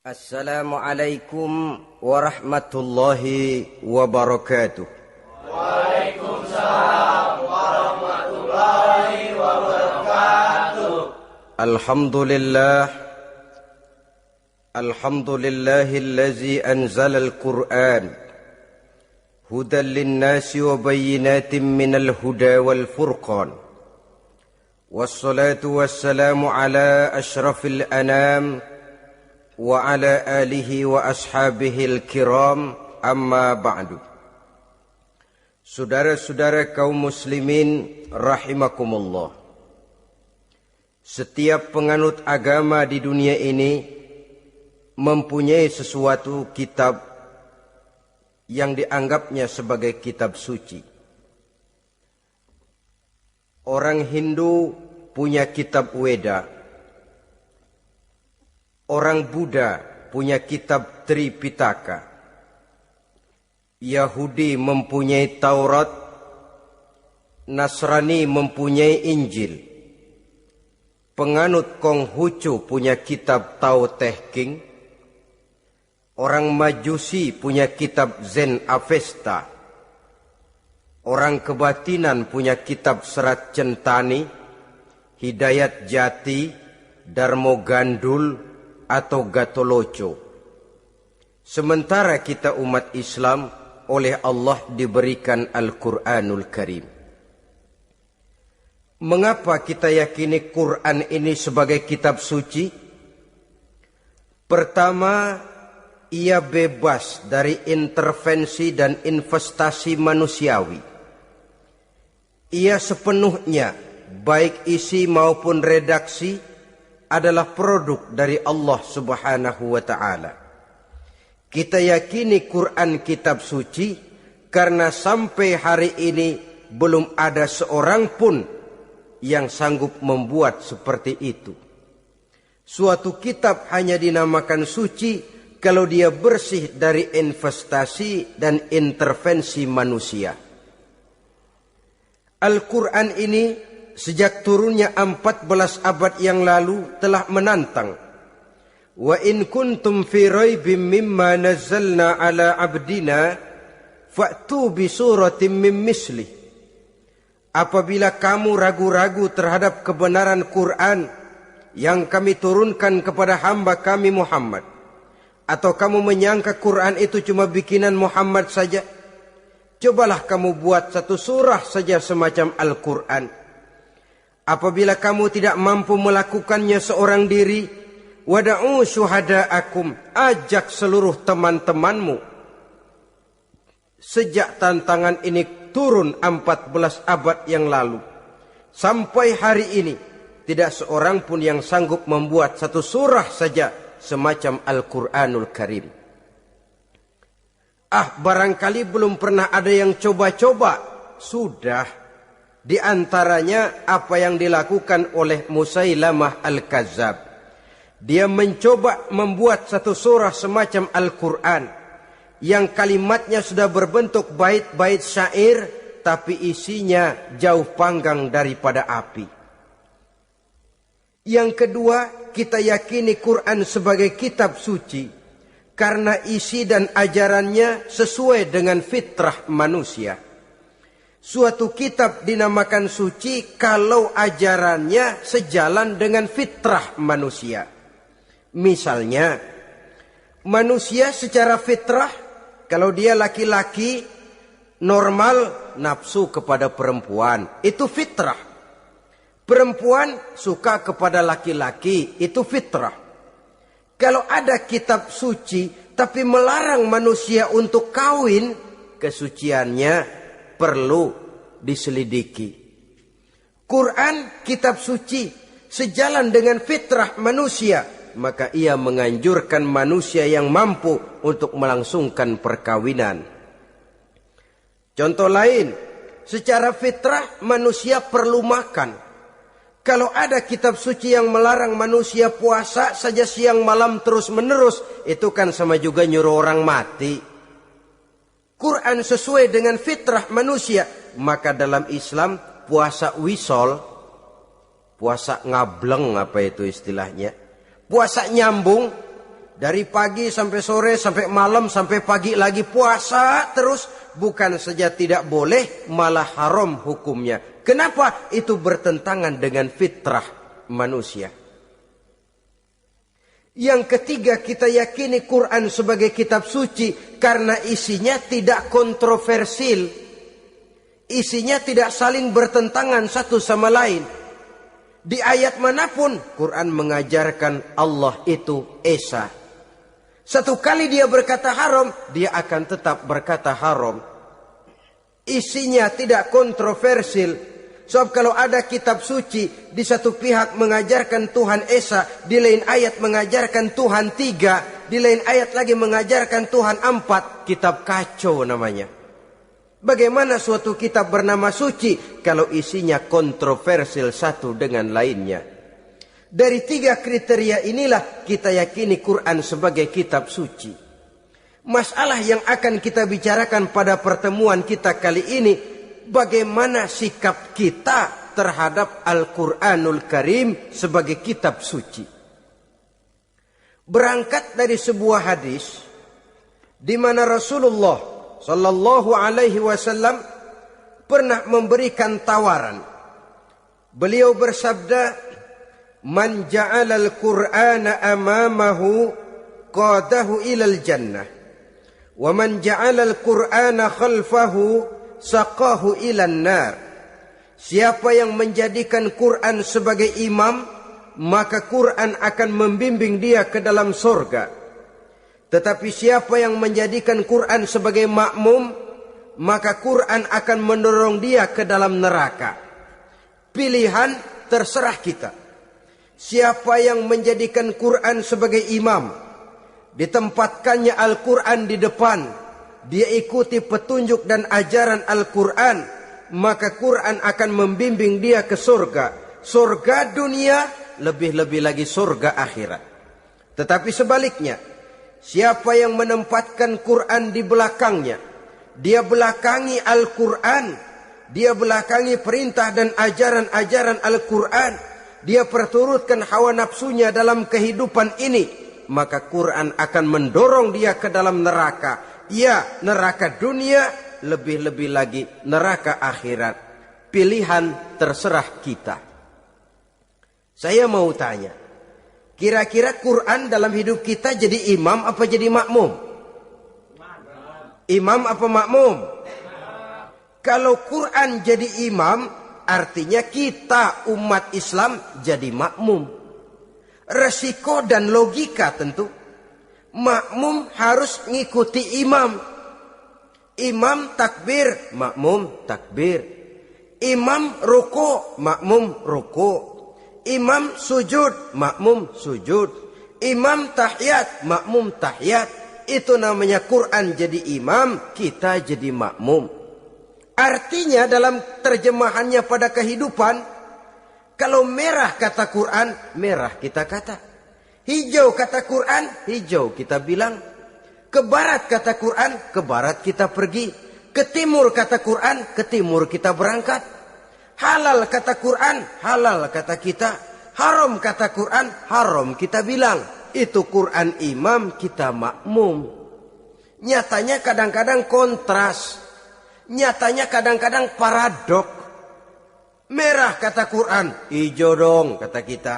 Assalamualaikum warahmatullahi wabarakatuh. Waalaikumsalam warahmatullahi wabarakatuh. Alhamdulillahillazi anzala al-Qur'an hudan lin-nasi wa bayyinatin minal huda wal furqan. Wassalatu wassalamu ala asyrafil anam wa ala alihi wa ashabihil kiram, amma ba'du. Saudara-saudara kaum muslimin rahimakumullah. Setiap penganut agama di dunia ini mempunyai sesuatu kitab yang dianggapnya sebagai kitab suci. Orang Hindu punya kitab Weda. Orang Buddha punya kitab Tripitaka. Yahudi mempunyai Taurat. Nasrani mempunyai Injil. Penganut Konghucu punya kitab Tao Te Ching. Orang Majusi punya kitab Zen Avesta. Orang kebatinan punya kitab Serat Centani, Hidayat Jati, Darmo Gandul, atau Gatoloco. Sementara kita umat Islam oleh Allah diberikan Al-Quranul Karim. Mengapa kita yakini Quran ini sebagai kitab suci? Pertama, ia bebas dari intervensi dan investasi manusiawi. Ia sepenuhnya, baik isi maupun redaksi, adalah produk dari Allah Subhanahu wa ta'ala. Kita yakini Quran kitab suci karena sampai hari ini belum ada seorang pun yang sanggup membuat seperti itu. Suatu kitab hanya dinamakan suci kalau dia bersih dari investasi dan intervensi manusia. Al-Quran ini sejak turunnya 14 abad yang lalu telah menantang. Wa in kuntum fi raibim mimma nazzalna ala abdina fa'tu bi suratin min mislih. Apabila kamu ragu-ragu terhadap kebenaran Quran yang kami turunkan kepada hamba kami Muhammad, atau kamu menyangka Quran itu cuma bikinan Muhammad saja, cobalah kamu buat satu surah saja semacam Al-Quran. Apabila kamu tidak mampu melakukannya seorang diri, wada'u syuhada'akum, ajak seluruh teman-temanmu. Sejak tantangan ini turun 14 abad yang lalu, sampai hari ini, tidak seorang pun yang sanggup membuat satu surah saja semacam Al-Quranul Karim. Barangkali belum pernah ada yang coba-coba. Sudah. Di antaranya apa yang dilakukan oleh Musailamah Al-Kazzab. Dia mencoba membuat satu surah semacam Al-Quran yang kalimatnya sudah berbentuk bait-bait syair, tapi isinya jauh panggang daripada api. Yang kedua, kita yakini Quran sebagai kitab suci karena isi dan ajarannya sesuai dengan fitrah manusia. Suatu kitab dinamakan suci kalau ajarannya sejalan dengan fitrah manusia. Misalnya, manusia secara fitrah, kalau dia laki-laki, normal nafsu kepada perempuan, itu fitrah. Perempuan suka kepada laki-laki, itu fitrah. Kalau ada kitab suci, tapi melarang manusia untuk kawin, kesuciannya perlu diselidiki. Quran kitab suci sejalan dengan fitrah manusia, maka ia menganjurkan manusia yang mampu untuk melangsungkan perkawinan. Contoh lain, secara fitrah manusia perlu makan. Kalau ada kitab suci yang melarang manusia puasa saja siang malam terus menerus, itu kan sama juga nyuruh orang mati. Quran sesuai dengan fitrah manusia, maka dalam Islam puasa wisol, puasa ngableng apa itu istilahnya, puasa nyambung, Dari pagi sampai sore, sampai malam, sampai pagi lagi puasa terus. Bukan saja tidak boleh, malah haram hukumnya. Kenapa? Itu bertentangan dengan fitrah manusia. Yang ketiga, kita yakini Quran sebagai kitab suci karena isinya tidak kontroversial. Isinya tidak saling bertentangan satu sama lain. Di ayat manapun Quran mengajarkan Allah itu Esa. Satu kali dia berkata haram, dia akan tetap berkata haram. Isinya tidak kontroversial. Sebab kalau ada kitab suci, di satu pihak mengajarkan Tuhan Esa, di lain ayat mengajarkan Tuhan 3, di lain ayat lagi mengajarkan Tuhan 4, kitab kacau namanya. Bagaimana suatu kitab bernama suci kalau isinya kontroversial satu dengan lainnya? Dari 3 kriteria inilah kita yakini Quran sebagai kitab suci. Masalah yang akan kita bicarakan pada pertemuan kita kali ini, bagaimana sikap kita terhadap Al-Quranul Karim sebagai kitab suci. Berangkat dari sebuah hadis di mana Rasulullah sallallahu alaihi wasallam pernah memberikan tawaran. Beliau bersabda, "Man ja'ala al-Qur'ana amamahu qadahu ilal jannah, wa man ja'ala al-Qur'ana khalfahu saqahu ilan nar." Siapa yang menjadikan Quran sebagai imam, maka Quran akan membimbing dia ke dalam surga. Tetapi siapa yang menjadikan Quran sebagai makmum, maka Quran akan mendorong dia ke dalam neraka. Pilihan terserah kita. Siapa yang menjadikan Quran sebagai imam, ditempatkannya Al-Quran di depan, dia ikuti petunjuk dan ajaran Al-Quran, maka Quran akan membimbing dia ke surga. Surga dunia, lebih-lebih lagi surga akhirat. Tetapi sebaliknya, siapa yang menempatkan Quran di belakangnya, dia belakangi Al-Quran, dia belakangi perintah dan ajaran-ajaran Al-Quran, dia perturutkan hawa nafsunya dalam kehidupan ini, maka Quran akan mendorong dia ke dalam neraka. Ya, neraka dunia, lebih-lebih lagi neraka akhirat. Pilihan terserah kita. Saya mau tanya, kira-kira Quran dalam hidup kita jadi imam apa jadi makmum? Imam apa makmum? Kalau Quran jadi imam, artinya kita umat Islam jadi makmum. Resiko dan logika tentu. Makmum harus ngikuti imam. Imam takbir, makmum takbir. Imam ruku, makmum ruku. Imam sujud, makmum sujud. Imam tahiyat, makmum tahiyat. Itu namanya Quran jadi imam, kita jadi makmum. Artinya dalam terjemahannya pada kehidupan, kalau merah kata Quran, merah kita kata. Hijau kata Quran, hijau kita bilang. Ke barat kata Quran, ke barat kita pergi. Ke timur kata Quran, ke timur kita berangkat. Halal kata Quran, halal kata kita. Haram kata Quran, haram kita bilang. Itu Quran imam, kita makmum. Nyatanya kadang-kadang kontras. Nyatanya kadang-kadang paradok. Merah kata Quran, hijau dong kata kita.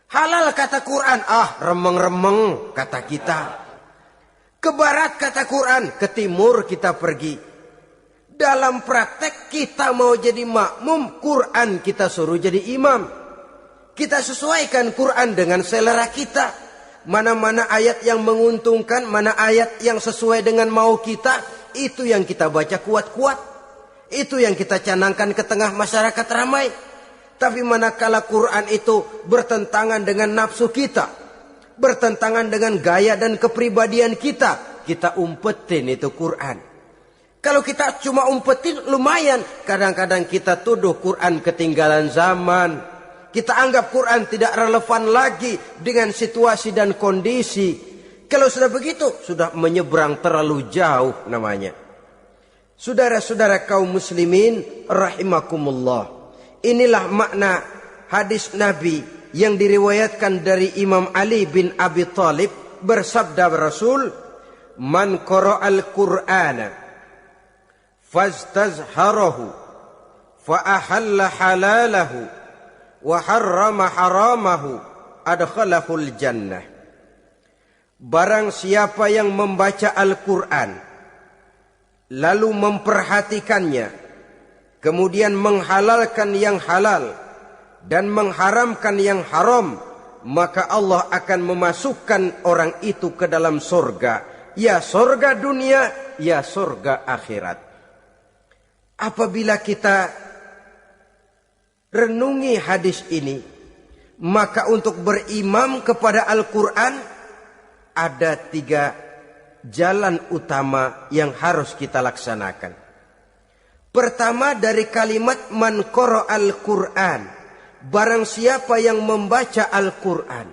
Halal kata Quran, remeng-remeng kata kita. Ke barat kata Quran, ke timur kita pergi. Dalam praktek kita mau jadi makmum, Quran kita suruh jadi imam. Kita sesuaikan Quran dengan selera kita. Mana-mana ayat yang menguntungkan, mana ayat yang sesuai dengan mau kita, itu yang kita baca kuat-kuat. Itu yang kita canangkan ke tengah masyarakat ramai. Tapi manakala Quran itu bertentangan dengan nafsu kita, bertentangan dengan gaya dan kepribadian kita, kita umpetin itu Quran. Kalau kita cuma umpetin lumayan, kadang-kadang kita tuduh Quran ketinggalan zaman. Kita anggap Quran tidak relevan lagi dengan situasi dan kondisi. Kalau sudah begitu, sudah menyeberang terlalu jauh namanya. Saudara-saudara kaum muslimin rahimakumullah. Inilah makna hadis Nabi yang diriwayatkan dari Imam Ali bin Abi Thalib, bersabda Rasul, "Man qara'al Qur'ana fastazharahu fa ahalla halalahu wa harrama haramahu adkhalahul jannah." Barang siapa yang membaca Al-Quran lalu memperhatikannya, kemudian menghalalkan yang halal dan mengharamkan yang haram, maka Allah akan memasukkan orang itu ke dalam surga, ya surga dunia, ya surga akhirat. Apabila kita renungi hadis ini, maka untuk berimam kepada Al-Quran ada 3 jalan utama yang harus kita laksanakan. Pertama, dari kalimat man qara'al Qur'an, barang siapa yang membaca Al-Quran.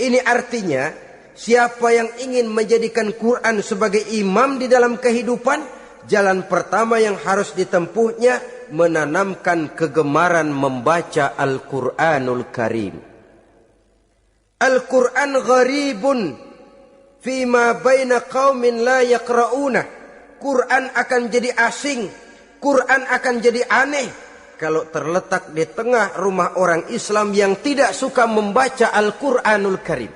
Ini artinya siapa yang ingin menjadikan Quran sebagai imam di dalam kehidupan, jalan pertama yang harus ditempuhnya menanamkan kegemaran membaca Al-Quranul Karim. Al-Quran gharibun fima baina qaumin la yaqra'una. Quran akan jadi asing, Quran akan jadi aneh kalau terletak di tengah rumah orang Islam yang tidak suka membaca Al-Quranul Karim.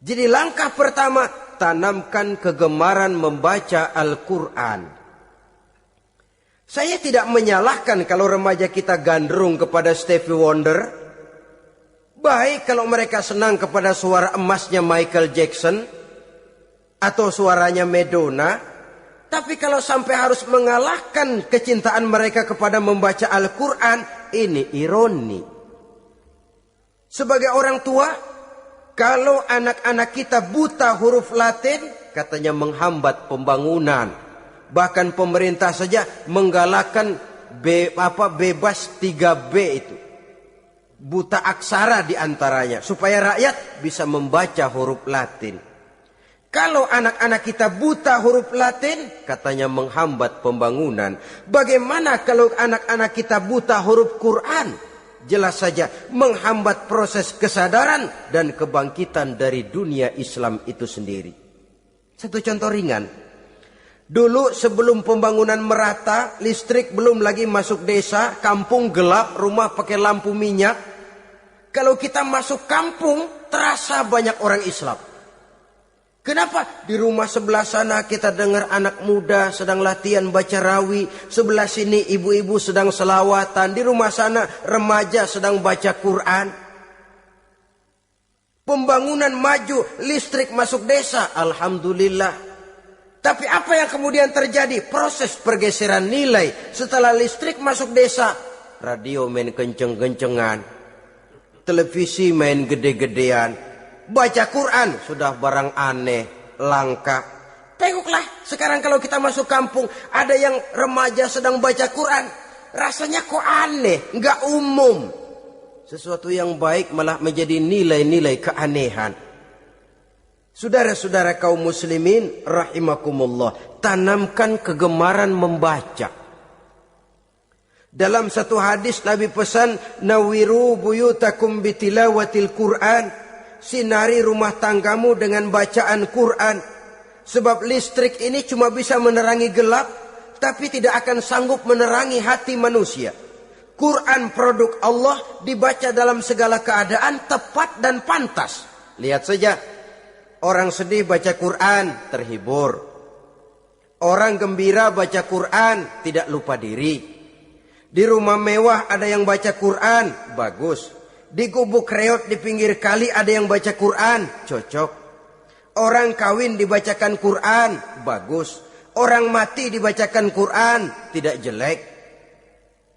Jadi langkah pertama, tanamkan kegemaran membaca Al-Quran. Saya tidak menyalahkan kalau remaja kita gandrung kepada Stevie Wonder. Baik kalau mereka senang kepada suara emasnya Michael Jackson atau suaranya Madonna. Tapi kalau sampai harus mengalahkan kecintaan mereka kepada membaca Al-Quran, ini ironi. Sebagai orang tua, kalau anak-anak kita buta huruf Latin, katanya menghambat pembangunan. Bahkan pemerintah saja menggalakkan bebas 3B itu. Buta aksara diantaranya, supaya rakyat bisa membaca huruf Latin. Kalau anak-anak kita buta huruf Latin, katanya menghambat pembangunan. Bagaimana kalau anak-anak kita buta huruf Quran? Jelas saja menghambat proses kesadaran dan kebangkitan dari dunia Islam itu sendiri. Satu contoh ringan. Dulu sebelum pembangunan merata, listrik belum lagi masuk desa, kampung gelap, rumah pakai lampu minyak. Kalau kita masuk kampung, terasa banyak orang Islam. Kenapa? Di rumah sebelah sana kita dengar anak muda sedang latihan baca rawi. Sebelah sini ibu-ibu sedang selawatan. Di rumah sana remaja sedang baca Quran. Pembangunan maju, listrik masuk desa. Alhamdulillah. Tapi apa yang kemudian terjadi? Proses pergeseran nilai. Setelah listrik masuk desa, radio main kenceng-kencengan, televisi main gede-gedean, baca Quran sudah barang aneh, langka. Tengoklah sekarang kalau kita masuk kampung, ada yang remaja sedang baca Quran, rasanya kok aneh, nggak umum. Sesuatu yang baik malah menjadi nilai-nilai keanehan. Saudara-saudara kaum muslimin rahimakumullah, tanamkan kegemaran membaca. Dalam satu hadis Nabi pesan, nawiru buyutakum bitilawatil Quran, sinari rumah tanggamu dengan bacaan Quran. Sebab listrik ini cuma bisa menerangi gelap, tapi tidak akan sanggup menerangi hati manusia. Quran produk Allah, dibaca dalam segala keadaan, tepat dan pantas. Lihat saja, orang sedih baca Quran, terhibur. Orang gembira baca Quran, tidak lupa diri. Di rumah mewah ada yang baca Quran, bagus. Di gubuk reot di pinggir kali ada yang baca Quran, cocok. Orang kawin dibacakan Quran, bagus. Orang mati dibacakan Quran, tidak jelek.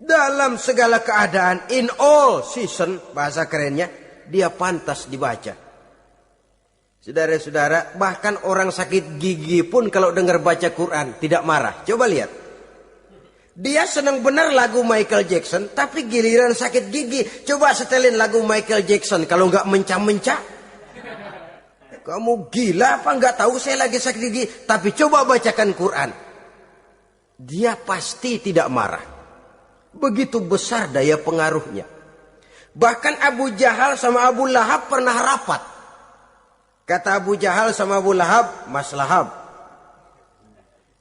Dalam segala keadaan, in all season, bahasa kerennya, dia pantas dibaca. Saudara-saudara, bahkan orang sakit gigi pun kalau dengar baca Quran tidak marah. Coba lihat. Dia senang benar lagu Michael Jackson, tapi giliran sakit gigi, coba setelin lagu Michael Jackson kalau nggak mencah-mencah. Kamu gila apa nggak tahu saya lagi sakit gigi, tapi coba bacakan Quran. Dia pasti tidak marah. Begitu besar daya pengaruhnya. Bahkan Abu Jahal sama Abu Lahab pernah rapat. Kata Abu Jahal sama Abu Lahab, Mas Lahab,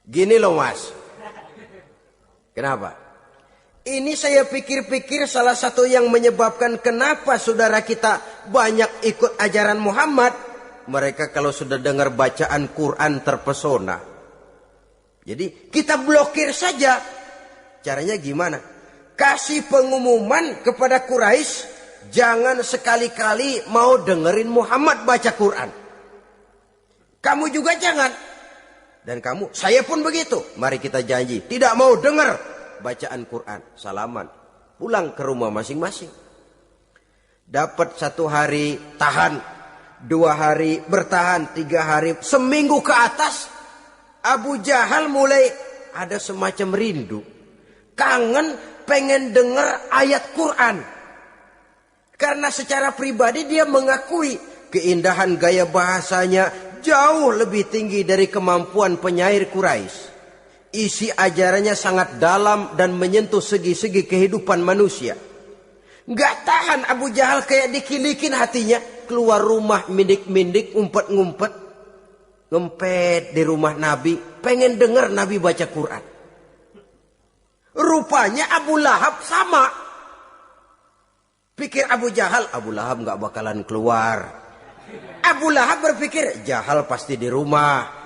gini loh mas. Kenapa? Ini saya pikir-pikir salah satu yang menyebabkan kenapa saudara kita banyak ikut ajaran Muhammad. Mereka kalau sudah dengar bacaan Quran terpesona. Jadi kita blokir saja. Caranya gimana? Kasih pengumuman kepada Quraisy, jangan sekali-kali mau dengerin Muhammad baca Quran. Kamu juga jangan. Dan kamu, saya pun begitu. Mari kita janji, tidak mau dengar bacaan Quran. Salaman, pulang ke rumah masing-masing. Dapat 1 hari tahan, 2 hari bertahan, 3 hari, seminggu ke atas. Abu Jahal mulai ada semacam rindu. Kangen pengen dengar ayat Quran. Karena secara pribadi dia mengakui keindahan gaya bahasanya jauh lebih tinggi dari kemampuan penyair Quraisy. Isi ajarannya sangat dalam dan menyentuh segi-segi kehidupan manusia. Gak tahan Abu Jahal kayak dikilikin hatinya. Keluar rumah mindik-mindik, ngumpet-ngumpet. Ngempet di rumah Nabi. Pengen dengar Nabi baca Quran. Rupanya Abu Lahab sama. Pikir Abu Jahal, Abu Lahab gak bakalan keluar. Abu Lahab berpikir, Jahal pasti di rumah.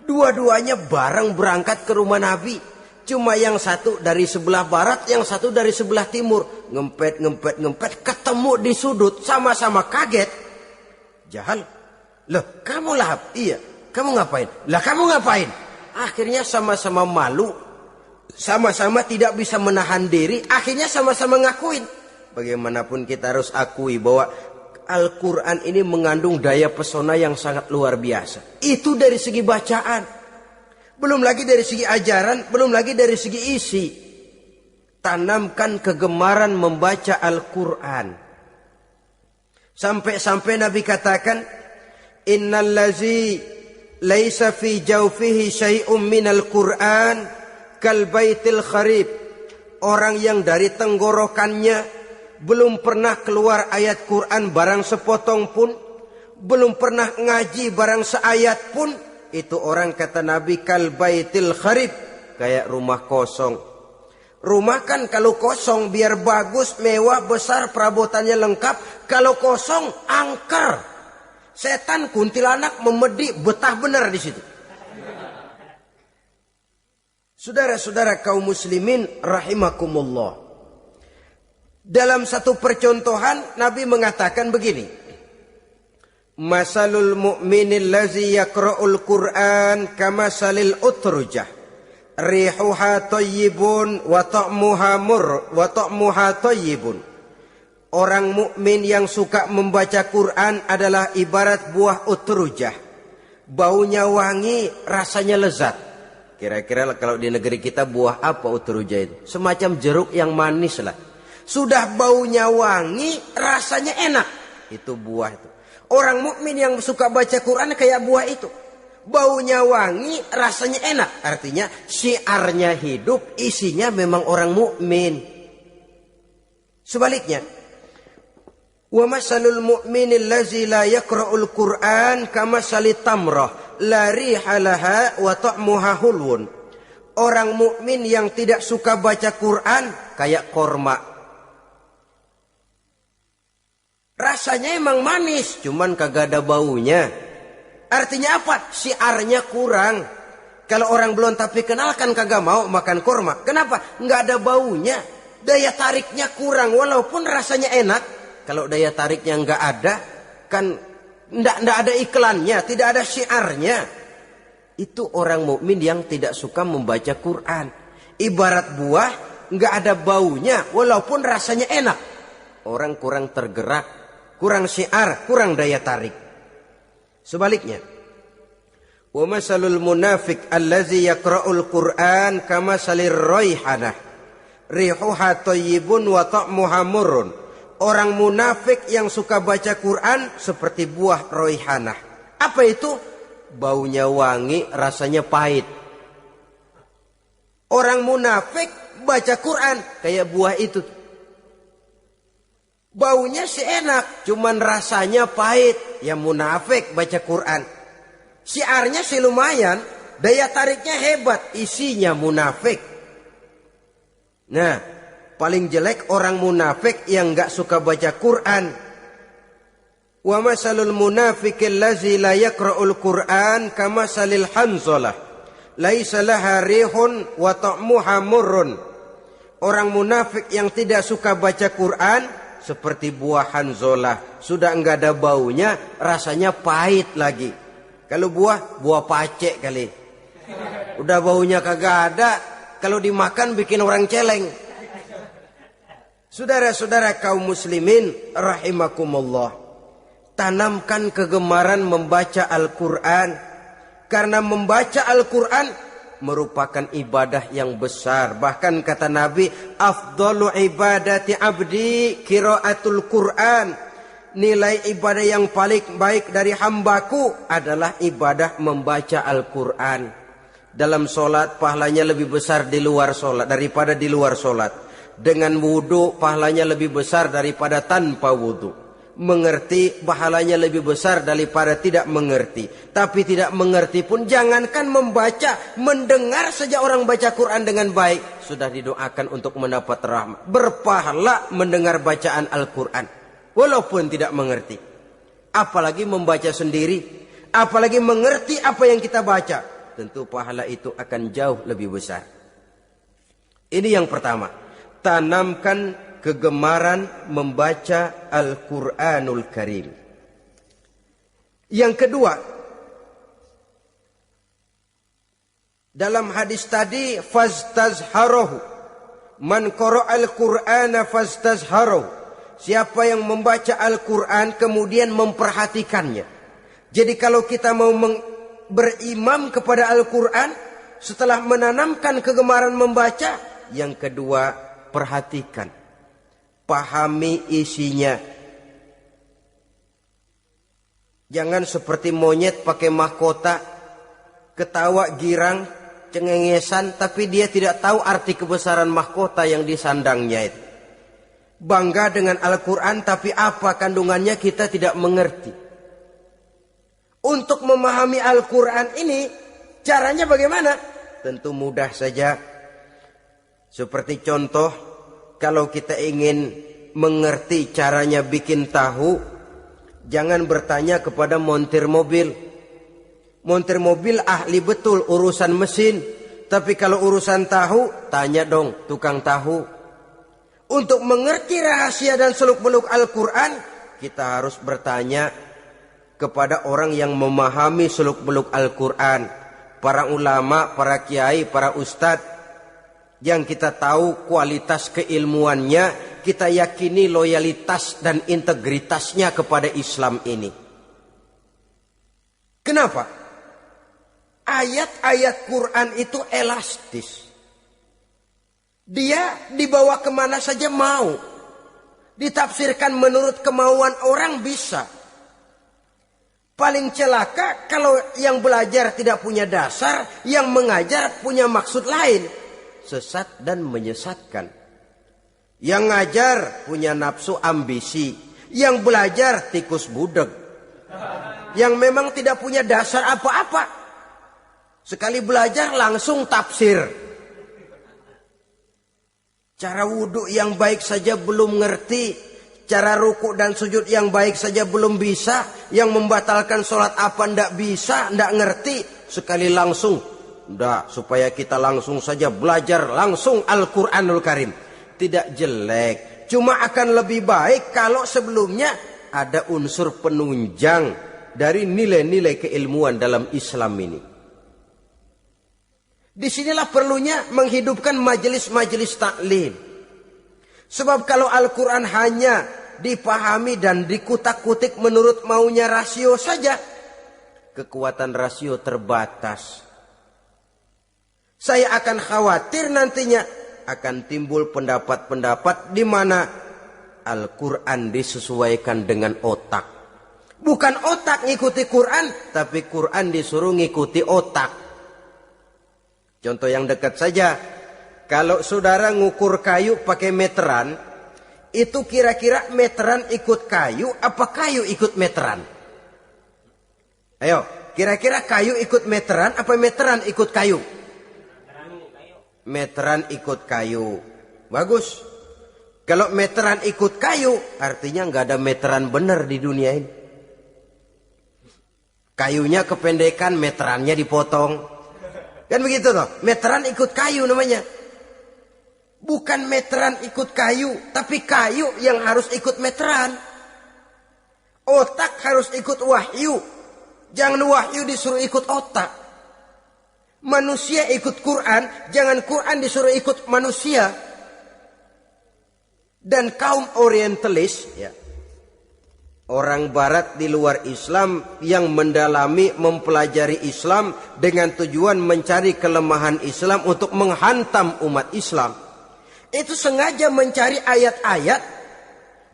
Dua-duanya bareng berangkat ke rumah Nabi. Cuma yang satu dari sebelah barat, yang satu dari sebelah timur. Ngempet, ketemu di sudut, sama-sama kaget. Jahal, loh kamu Lahab? Iya, kamu ngapain? Lah kamu ngapain? Akhirnya sama-sama malu. Sama-sama tidak bisa menahan diri. Akhirnya sama-sama ngakuin. Bagaimanapun kita harus akui bahwa Al-Quran ini mengandung daya pesona yang sangat luar biasa. Itu dari segi bacaan. Belum lagi dari segi ajaran. Belum lagi dari segi isi. Tanamkan kegemaran membaca Al-Quran. Sampai-sampai Nabi katakan, Innallazi laisa fi jawfihi syai'um minal Quran kal baitil kharib. Orang yang dari tenggorokannya belum pernah keluar ayat Quran barang sepotong pun, belum pernah ngaji barang seayat pun, itu orang kata Nabi kal baitil kharib, kayak rumah kosong. Rumah kan kalau kosong biar bagus, mewah, besar, perabotannya lengkap. Kalau kosong angker. Setan kuntilanak memedi betah benar di situ. Saudara-saudara kaum muslimin rahimakumullah. Dalam satu percontohan Nabi mengatakan begini. Masalul mu'minil lazi yakra'ul Qur'an kamasalil utrujah. Rihuha tayyibun wa ta'muha tayyibun. Orang mukmin yang suka membaca Quran adalah ibarat buah utrujah. Baunya wangi, rasanya lezat. Kira-kira kalau di negeri kita buah apa utrujah itu? Semacam jeruk yang manis lah. Sudah baunya wangi, rasanya enak. Itu buah itu. Orang mukmin yang suka baca Quran kayak buah itu. Baunya wangi, rasanya enak. Artinya syiarnya hidup, isinya memang orang mukmin. Sebaliknya, wa masalul mu'minil lazi la yaqra'ul Qur'an kamasalit tamrah la riha laha wa ta'muha hulwun. Orang mukmin yang tidak suka baca Quran kayak korma. Rasanya emang manis, cuman kagak ada baunya. Artinya apa? Syiarnya kurang. Kalau orang belum tapi kenal kan kagak mau makan korma. Kenapa? Nggak ada baunya. Daya tariknya kurang walaupun rasanya enak. Kalau daya tariknya nggak ada, kan nggak ada iklannya, tidak ada syiarnya. Itu orang mukmin yang tidak suka membaca Quran. Ibarat buah, nggak ada baunya walaupun rasanya enak. Orang kurang tergerak. Kurang syiar, kurang daya tarik. Sebaliknya, wa masalul munafiq allazi yaqra'ul Qur'an kamasalir raihanah rihuha thayyibun wa ta'muha murrun. Orang munafik yang suka baca Quran seperti buah raihanah. Apa itu? Baunya wangi, rasanya pahit. Orang munafik baca Quran kayak buah itu. Baunya sih enak, cuman rasanya pahit. Ya munafik baca Quran. Syiarnya sih lumayan, daya tariknya hebat, isinya munafik. Nah, paling jelek orang munafik yang gak suka baca Quran. Wa masalul munafiqil lazi la yaqra'ul Qur'an kamasalil hanzalah laisa laha rihun wa ta'muha murrun. Orang munafik yang tidak suka baca Quran seperti buah hanzalah, sudah enggak ada baunya, rasanya pahit lagi. Kalau buah pacek kali. Udah baunya kagak ada, kalau dimakan bikin orang celeng. Saudara-saudara kaum muslimin rahimakumullah, tanamkan kegemaran membaca Al-Quran. Karena membaca Al-Quran merupakan ibadah yang besar. Bahkan kata Nabi, afdalu ibadati abdi qiraatul Quran. Nilai ibadah yang paling baik dari hambaku adalah ibadah membaca Al-Quran. Dalam solat pahalanya lebih besar di luar solat daripada di luar solat. Dengan wudu pahalanya lebih besar daripada tanpa wudu. Mengerti pahalanya lebih besar daripada tidak mengerti. Tapi tidak mengerti pun jangankan membaca, mendengar saja orang baca Quran dengan baik sudah didoakan untuk mendapat rahmat. Berpahala mendengar bacaan Al-Quran walaupun tidak mengerti. Apalagi membaca sendiri, apalagi mengerti apa yang kita baca, tentu pahala itu akan jauh lebih besar. Ini yang pertama, tanamkan kegemaran membaca Al-Quranul Karim. Yang kedua, dalam hadis tadi, fastazharahu, man qara'al Qur'ana fastazharahu. Siapa yang membaca Al-Quran kemudian memperhatikannya. Jadi kalau kita mau berimam kepada Al-Quran, setelah menanamkan kegemaran membaca, yang kedua, perhatikan. Pahami isinya. Jangan seperti monyet pakai mahkota, ketawa girang, cengengesan, tapi dia tidak tahu arti kebesaran mahkota yang disandangnya itu. Bangga dengan Al-Quran, tapi apa kandungannya kita tidak mengerti. Untuk memahami Al-Quran ini, caranya bagaimana? Tentu mudah saja. Seperti contoh, kalau kita ingin mengerti caranya bikin tahu, jangan bertanya kepada montir mobil. Montir mobil ahli betul urusan mesin. Tapi kalau urusan tahu, tanya dong tukang tahu. Untuk mengerti rahasia dan seluk-beluk Al-Quran, kita harus bertanya kepada orang yang memahami seluk-beluk Al-Quran. Para ulama, para kiai, para ustadz, yang kita tahu kualitas keilmuannya, kita yakini loyalitas dan integritasnya kepada Islam ini. Kenapa? Ayat-ayat Quran itu elastis. Dia dibawa kemana saja mau. Ditafsirkan menurut kemauan orang bisa. Paling celaka kalau yang belajar tidak punya dasar, yang mengajar punya maksud lain. Sesat dan menyesatkan. Yang ngajar punya nafsu ambisi, yang belajar tikus budeg. Yang memang tidak punya dasar apa-apa. Sekali belajar langsung tafsir. Cara wudhu yang baik saja belum ngerti. Cara ruku dan sujud yang baik saja belum bisa. Yang membatalkan sholat apa ndak bisa, ndak ngerti. Sekali langsung. Ndak, supaya kita langsung saja belajar langsung Al-Quranul Karim. Tidak jelek. Cuma akan lebih baik kalau sebelumnya ada unsur penunjang dari nilai-nilai keilmuan dalam Islam ini. Disinilah perlunya menghidupkan majelis-majelis taklim. Sebab kalau Al-Quran hanya dipahami dan dikutak-kutik menurut maunya rasio saja, kekuatan rasio terbatas. Saya akan khawatir nantinya akan timbul pendapat-pendapat di mana Al-Quran disesuaikan dengan otak. Bukan otak ngikuti Quran, tapi Quran disuruh ngikuti otak. Contoh yang dekat saja, kalau saudara ngukur kayu pakai meteran, itu kira-kira meteran ikut kayu apa kayu ikut meteran? Ayo, kira-kira kayu ikut meteran apa meteran ikut kayu? Meteran ikut kayu. Bagus. Kalau meteran ikut kayu, artinya nggak ada meteran benar di dunia ini. Kayunya kependekan, meterannya dipotong. Kan begitu toh? Meteran ikut kayu namanya. Bukan meteran ikut kayu, tapi kayu yang harus ikut meteran. Otak harus ikut wahyu. Jangan wahyu disuruh ikut otak. Manusia ikut Quran, jangan Quran disuruh ikut manusia. Dan kaum orientalis, ya, orang barat di luar Islam yang mendalami, mempelajari Islam dengan tujuan mencari kelemahan Islam untuk menghantam umat Islam. Itu sengaja mencari ayat-ayat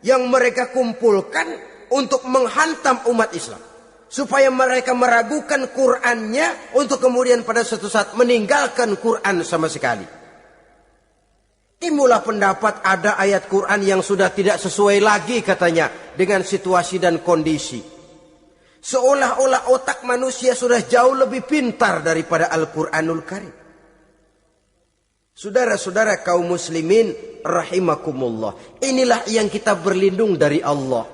yang mereka kumpulkan untuk menghantam umat Islam. Supaya mereka meragukan Qur'annya untuk kemudian pada suatu saat meninggalkan Qur'an sama sekali. Timbullah pendapat ada ayat Quran yang sudah tidak sesuai lagi katanya dengan situasi dan kondisi. Seolah-olah otak manusia sudah jauh lebih pintar daripada Al-Quranul Karim. Saudara-saudara kaum muslimin rahimakumullah. Inilah yang kita berlindung dari Allah.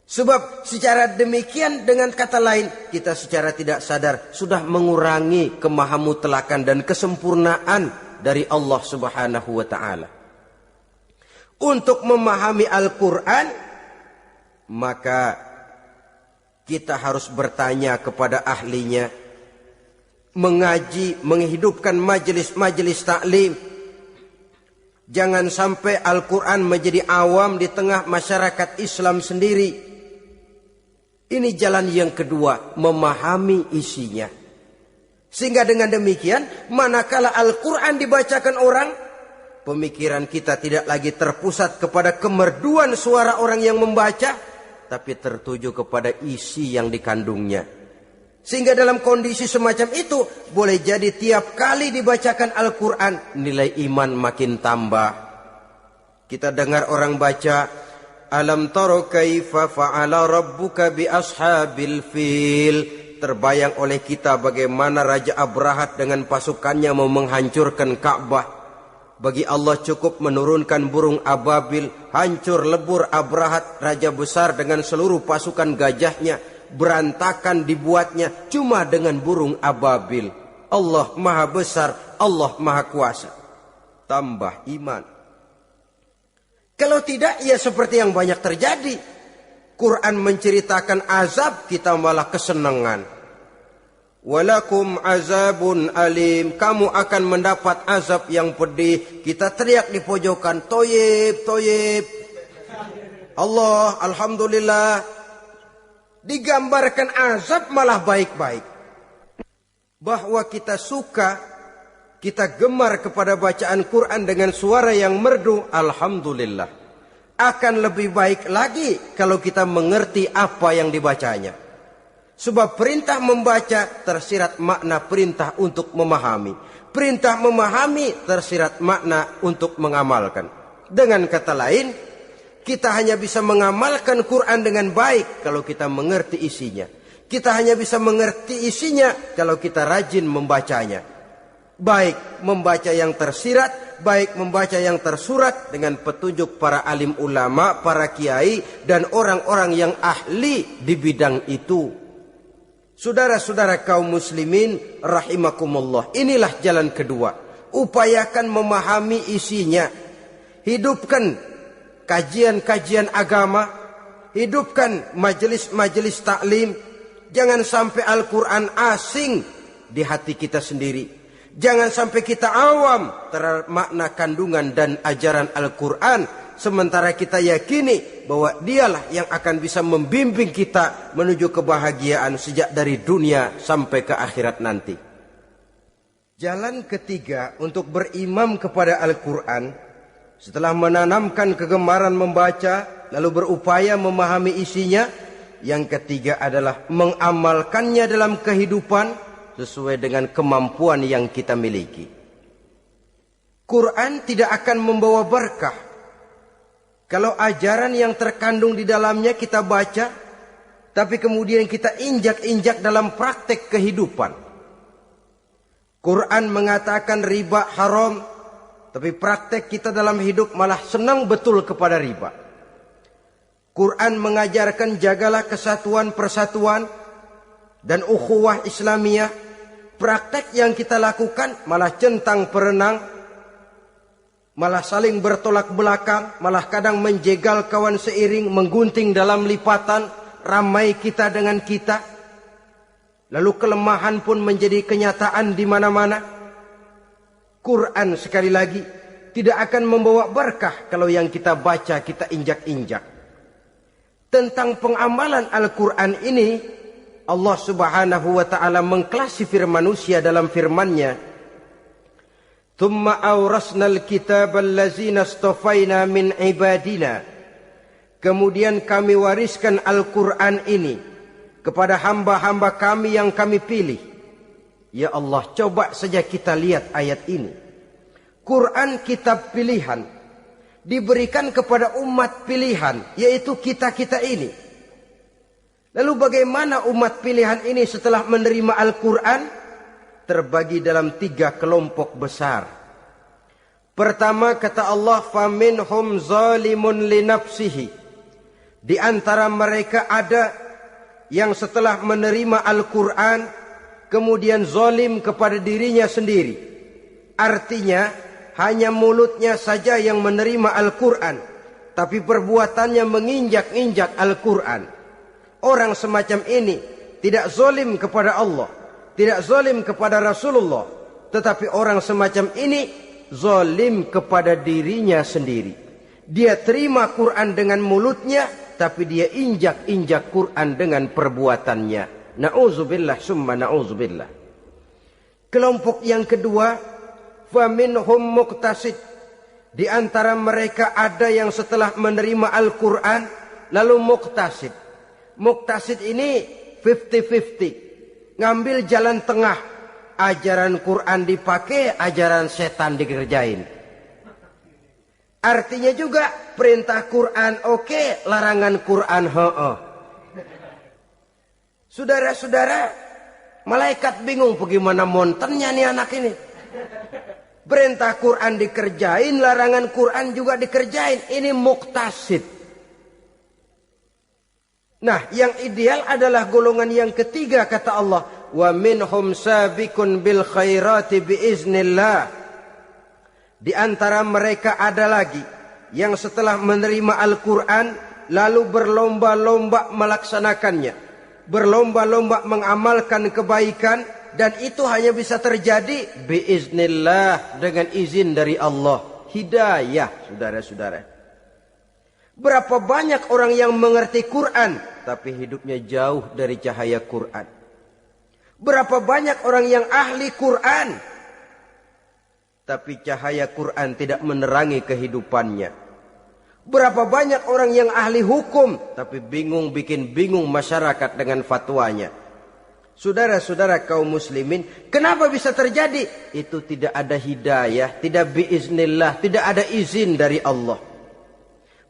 Sebab secara demikian dengan kata lain kita secara tidak sadar sudah mengurangi kemahamutlakan dan kesempurnaan dari Allah Subhanahu wa ta'ala. Untuk memahami Al-Quran, maka kita harus bertanya kepada ahlinya, mengaji, menghidupkan majelis-majelis taklim. Jangan sampai Al-Quran menjadi awam di tengah masyarakat Islam sendiri. Ini jalan yang kedua, memahami isinya. Sehingga dengan demikian, manakala Al-Quran dibacakan orang, pemikiran kita tidak lagi terpusat kepada kemerduan suara orang yang membaca, tapi tertuju kepada isi yang dikandungnya. Sehingga dalam kondisi semacam itu, boleh jadi tiap kali dibacakan Al-Quran, nilai iman makin tambah. Kita dengar orang baca, Alam taro kaifa fa'ala rabbuka bi ashabil fil. Terbayang oleh kita bagaimana Raja Abrahat dengan pasukannya mau menghancurkan Ka'bah. Bagi Allah cukup menurunkan burung ababil, hancur lebur Abrahat, raja besar dengan seluruh pasukan gajahnya, berantakan dibuatnya cuma dengan burung ababil. Allah maha besar, Allah maha kuasa. Tambah iman. Kalau tidak, ya seperti yang banyak terjadi. Quran menceritakan azab, kita malah kesenangan. Walakum azabun alim. Kamu akan mendapat azab yang pedih. Kita teriak di pojokan, toyib, toyib. Allah, alhamdulillah. Digambarkan azab malah baik-baik. Bahwa kita suka, kita gemar kepada bacaan Quran dengan suara yang merdu, alhamdulillah. Akan lebih baik lagi kalau kita mengerti apa yang dibacanya. Sebab perintah membaca tersirat makna perintah untuk memahami. Perintah memahami tersirat makna untuk mengamalkan. Dengan kata lain, kita hanya bisa mengamalkan Quran dengan baik kalau kita mengerti isinya. Kita hanya bisa mengerti isinya kalau kita rajin membacanya. Baik membaca yang tersirat, baik membaca yang tersurat dengan petunjuk para alim ulama, para kiai, dan orang-orang yang ahli di bidang itu. Saudara-saudara kaum muslimin rahimakumullah. Inilah jalan kedua. Upayakan memahami isinya. Hidupkan kajian-kajian agama. Hidupkan majelis-majelis taklim. Jangan sampai Al-Quran asing di hati kita sendiri. Jangan sampai kita awam terhadap makna kandungan dan ajaran Al-Quran. Sementara kita yakini bahwa dialah yang akan bisa membimbing kita menuju kebahagiaan sejak dari dunia sampai ke akhirat nanti. Jalan ketiga untuk berimam kepada Al-Quran, setelah menanamkan kegemaran membaca, lalu berupaya memahami isinya, yang ketiga adalah mengamalkannya dalam kehidupan sesuai dengan kemampuan yang kita miliki. Quran tidak akan membawa berkah Kalau ajaran yang terkandung di dalamnya kita baca, tapi kemudian kita injak-injak dalam praktek kehidupan. Quran mengatakan riba haram, tapi praktek kita dalam hidup malah senang betul kepada riba. Quran mengajarkan jagalah kesatuan persatuan dan ukhuwah Islamiyah. Praktek yang kita lakukan malah centang perenang, malah saling bertolak belakang, malah kadang menjegal kawan seiring, menggunting dalam lipatan, ramai kita dengan kita. Lalu kelemahan pun menjadi kenyataan di mana-mana. Quran sekali lagi tidak akan membawa berkah kalau yang kita baca kita injak-injak. Tentang pengamalan Al-Quran ini, Allah Subhanahu wa ta'ala mengklasifikasi manusia dalam firman-Nya, "Tsumma awrasnal kitaba allazina astafaina min ibadina." Kemudian kami wariskan Al-Quran ini kepada hamba-hamba kami yang kami pilih. Ya Allah, coba saja kita lihat ayat ini. Quran kitab pilihan, diberikan kepada umat pilihan, yaitu kita-kita ini. Lalu bagaimana umat pilihan ini setelah menerima Al-Quran? Terbagi dalam 3 kelompok besar. Pertama kata Allah, "Faminhum zalimun linafsihi." Di antara mereka ada yang setelah menerima Al-Quran kemudian zalim kepada dirinya sendiri. Artinya hanya mulutnya saja yang menerima Al-Quran, tapi perbuatannya menginjak-injak Al-Quran. Orang semacam ini tidak zalim kepada Allah, tidak zalim kepada Rasulullah, tetapi orang semacam ini zalim kepada dirinya sendiri. Dia terima Quran dengan mulutnya, tapi dia injak-injak Quran dengan perbuatannya. Na'udzubillah summa na'udzubillah. Kelompok yang kedua, faminhum muqtasid. Di antara mereka ada yang setelah menerima Al-Quran lalu muqtasid. Muqtasid ini 50-50. Ngambil jalan tengah. Ajaran Quran dipakai, ajaran setan dikerjain. Artinya juga perintah Quran oke, larangan Quran heeh. Saudara-saudara, malaikat bingung bagaimana montennya nih anak ini. Perintah Quran dikerjain, larangan Quran juga dikerjain. Ini muqtasid. Nah, yang ideal adalah golongan yang ketiga kata Allah, wa minhum sabiqun bil khairati biiznillah. Di antara mereka ada lagi yang setelah menerima Al-Quran lalu berlomba-lomba melaksanakannya, berlomba-lomba mengamalkan kebaikan, dan itu hanya bisa terjadi biiznillah, dengan izin dari Allah. Hidayah, saudara-saudara. Berapa banyak orang yang mengerti Quran tapi hidupnya jauh dari cahaya Quran. Berapa banyak orang yang ahli Quran tapi cahaya Quran tidak menerangi kehidupannya. Berapa banyak orang yang ahli hukum tapi bikin bingung masyarakat dengan fatwanya. Saudara-saudara kaum muslimin, kenapa bisa terjadi? Itu tidak ada hidayah, tidak biiznillah, tidak ada izin dari Allah.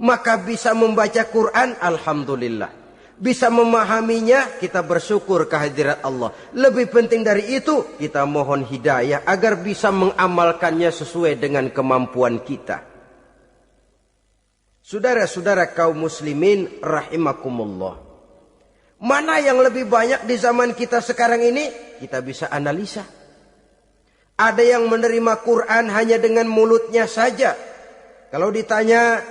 Maka bisa membaca Quran, alhamdulillah. Bisa memahaminya, kita bersyukur kehadirat Allah. Lebih penting dari itu, kita mohon hidayah agar bisa mengamalkannya sesuai dengan kemampuan kita. Saudara-saudara kaum muslimin rahimakumullah. Mana yang lebih banyak di zaman kita sekarang ini? Kita bisa analisa. Ada yang menerima Quran hanya dengan mulutnya saja. Kalau ditanya,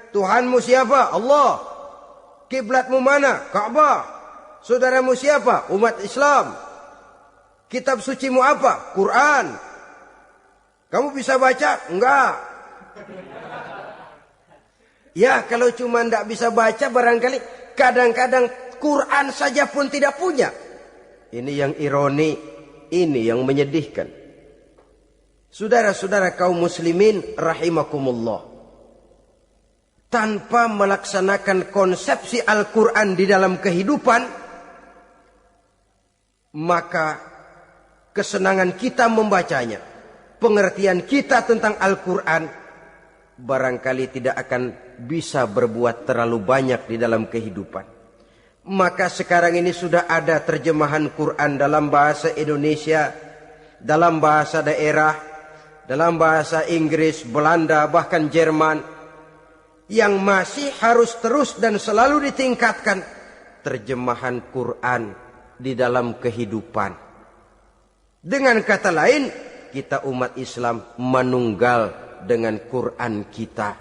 Tuhanmu siapa? Allah. Kiblatmu mana? Ka'bah. Saudaramu siapa? Umat Islam. Kitab sucimu apa? Quran. Kamu bisa baca? Enggak. Ya, kalau cuma tidak bisa baca, barangkali kadang-kadang Quran saja pun tidak punya. Ini yang ironi, ini yang menyedihkan. Saudara-saudara kaum muslimin rahimakumullah. Tanpa melaksanakan konsepsi Al-Quran di dalam kehidupan, maka kesenangan kita membacanya, pengertian kita tentang Al-Quran barangkali tidak akan bisa berbuat terlalu banyak di dalam kehidupan. Maka sekarang ini sudah ada terjemahan Quran dalam bahasa Indonesia, dalam bahasa daerah, dalam bahasa Inggris, Belanda, bahkan Jerman, yang masih harus terus dan selalu ditingkatkan terjemahan Quran di dalam kehidupan. Dengan kata lain, kita umat Islam menunggal dengan Quran kita.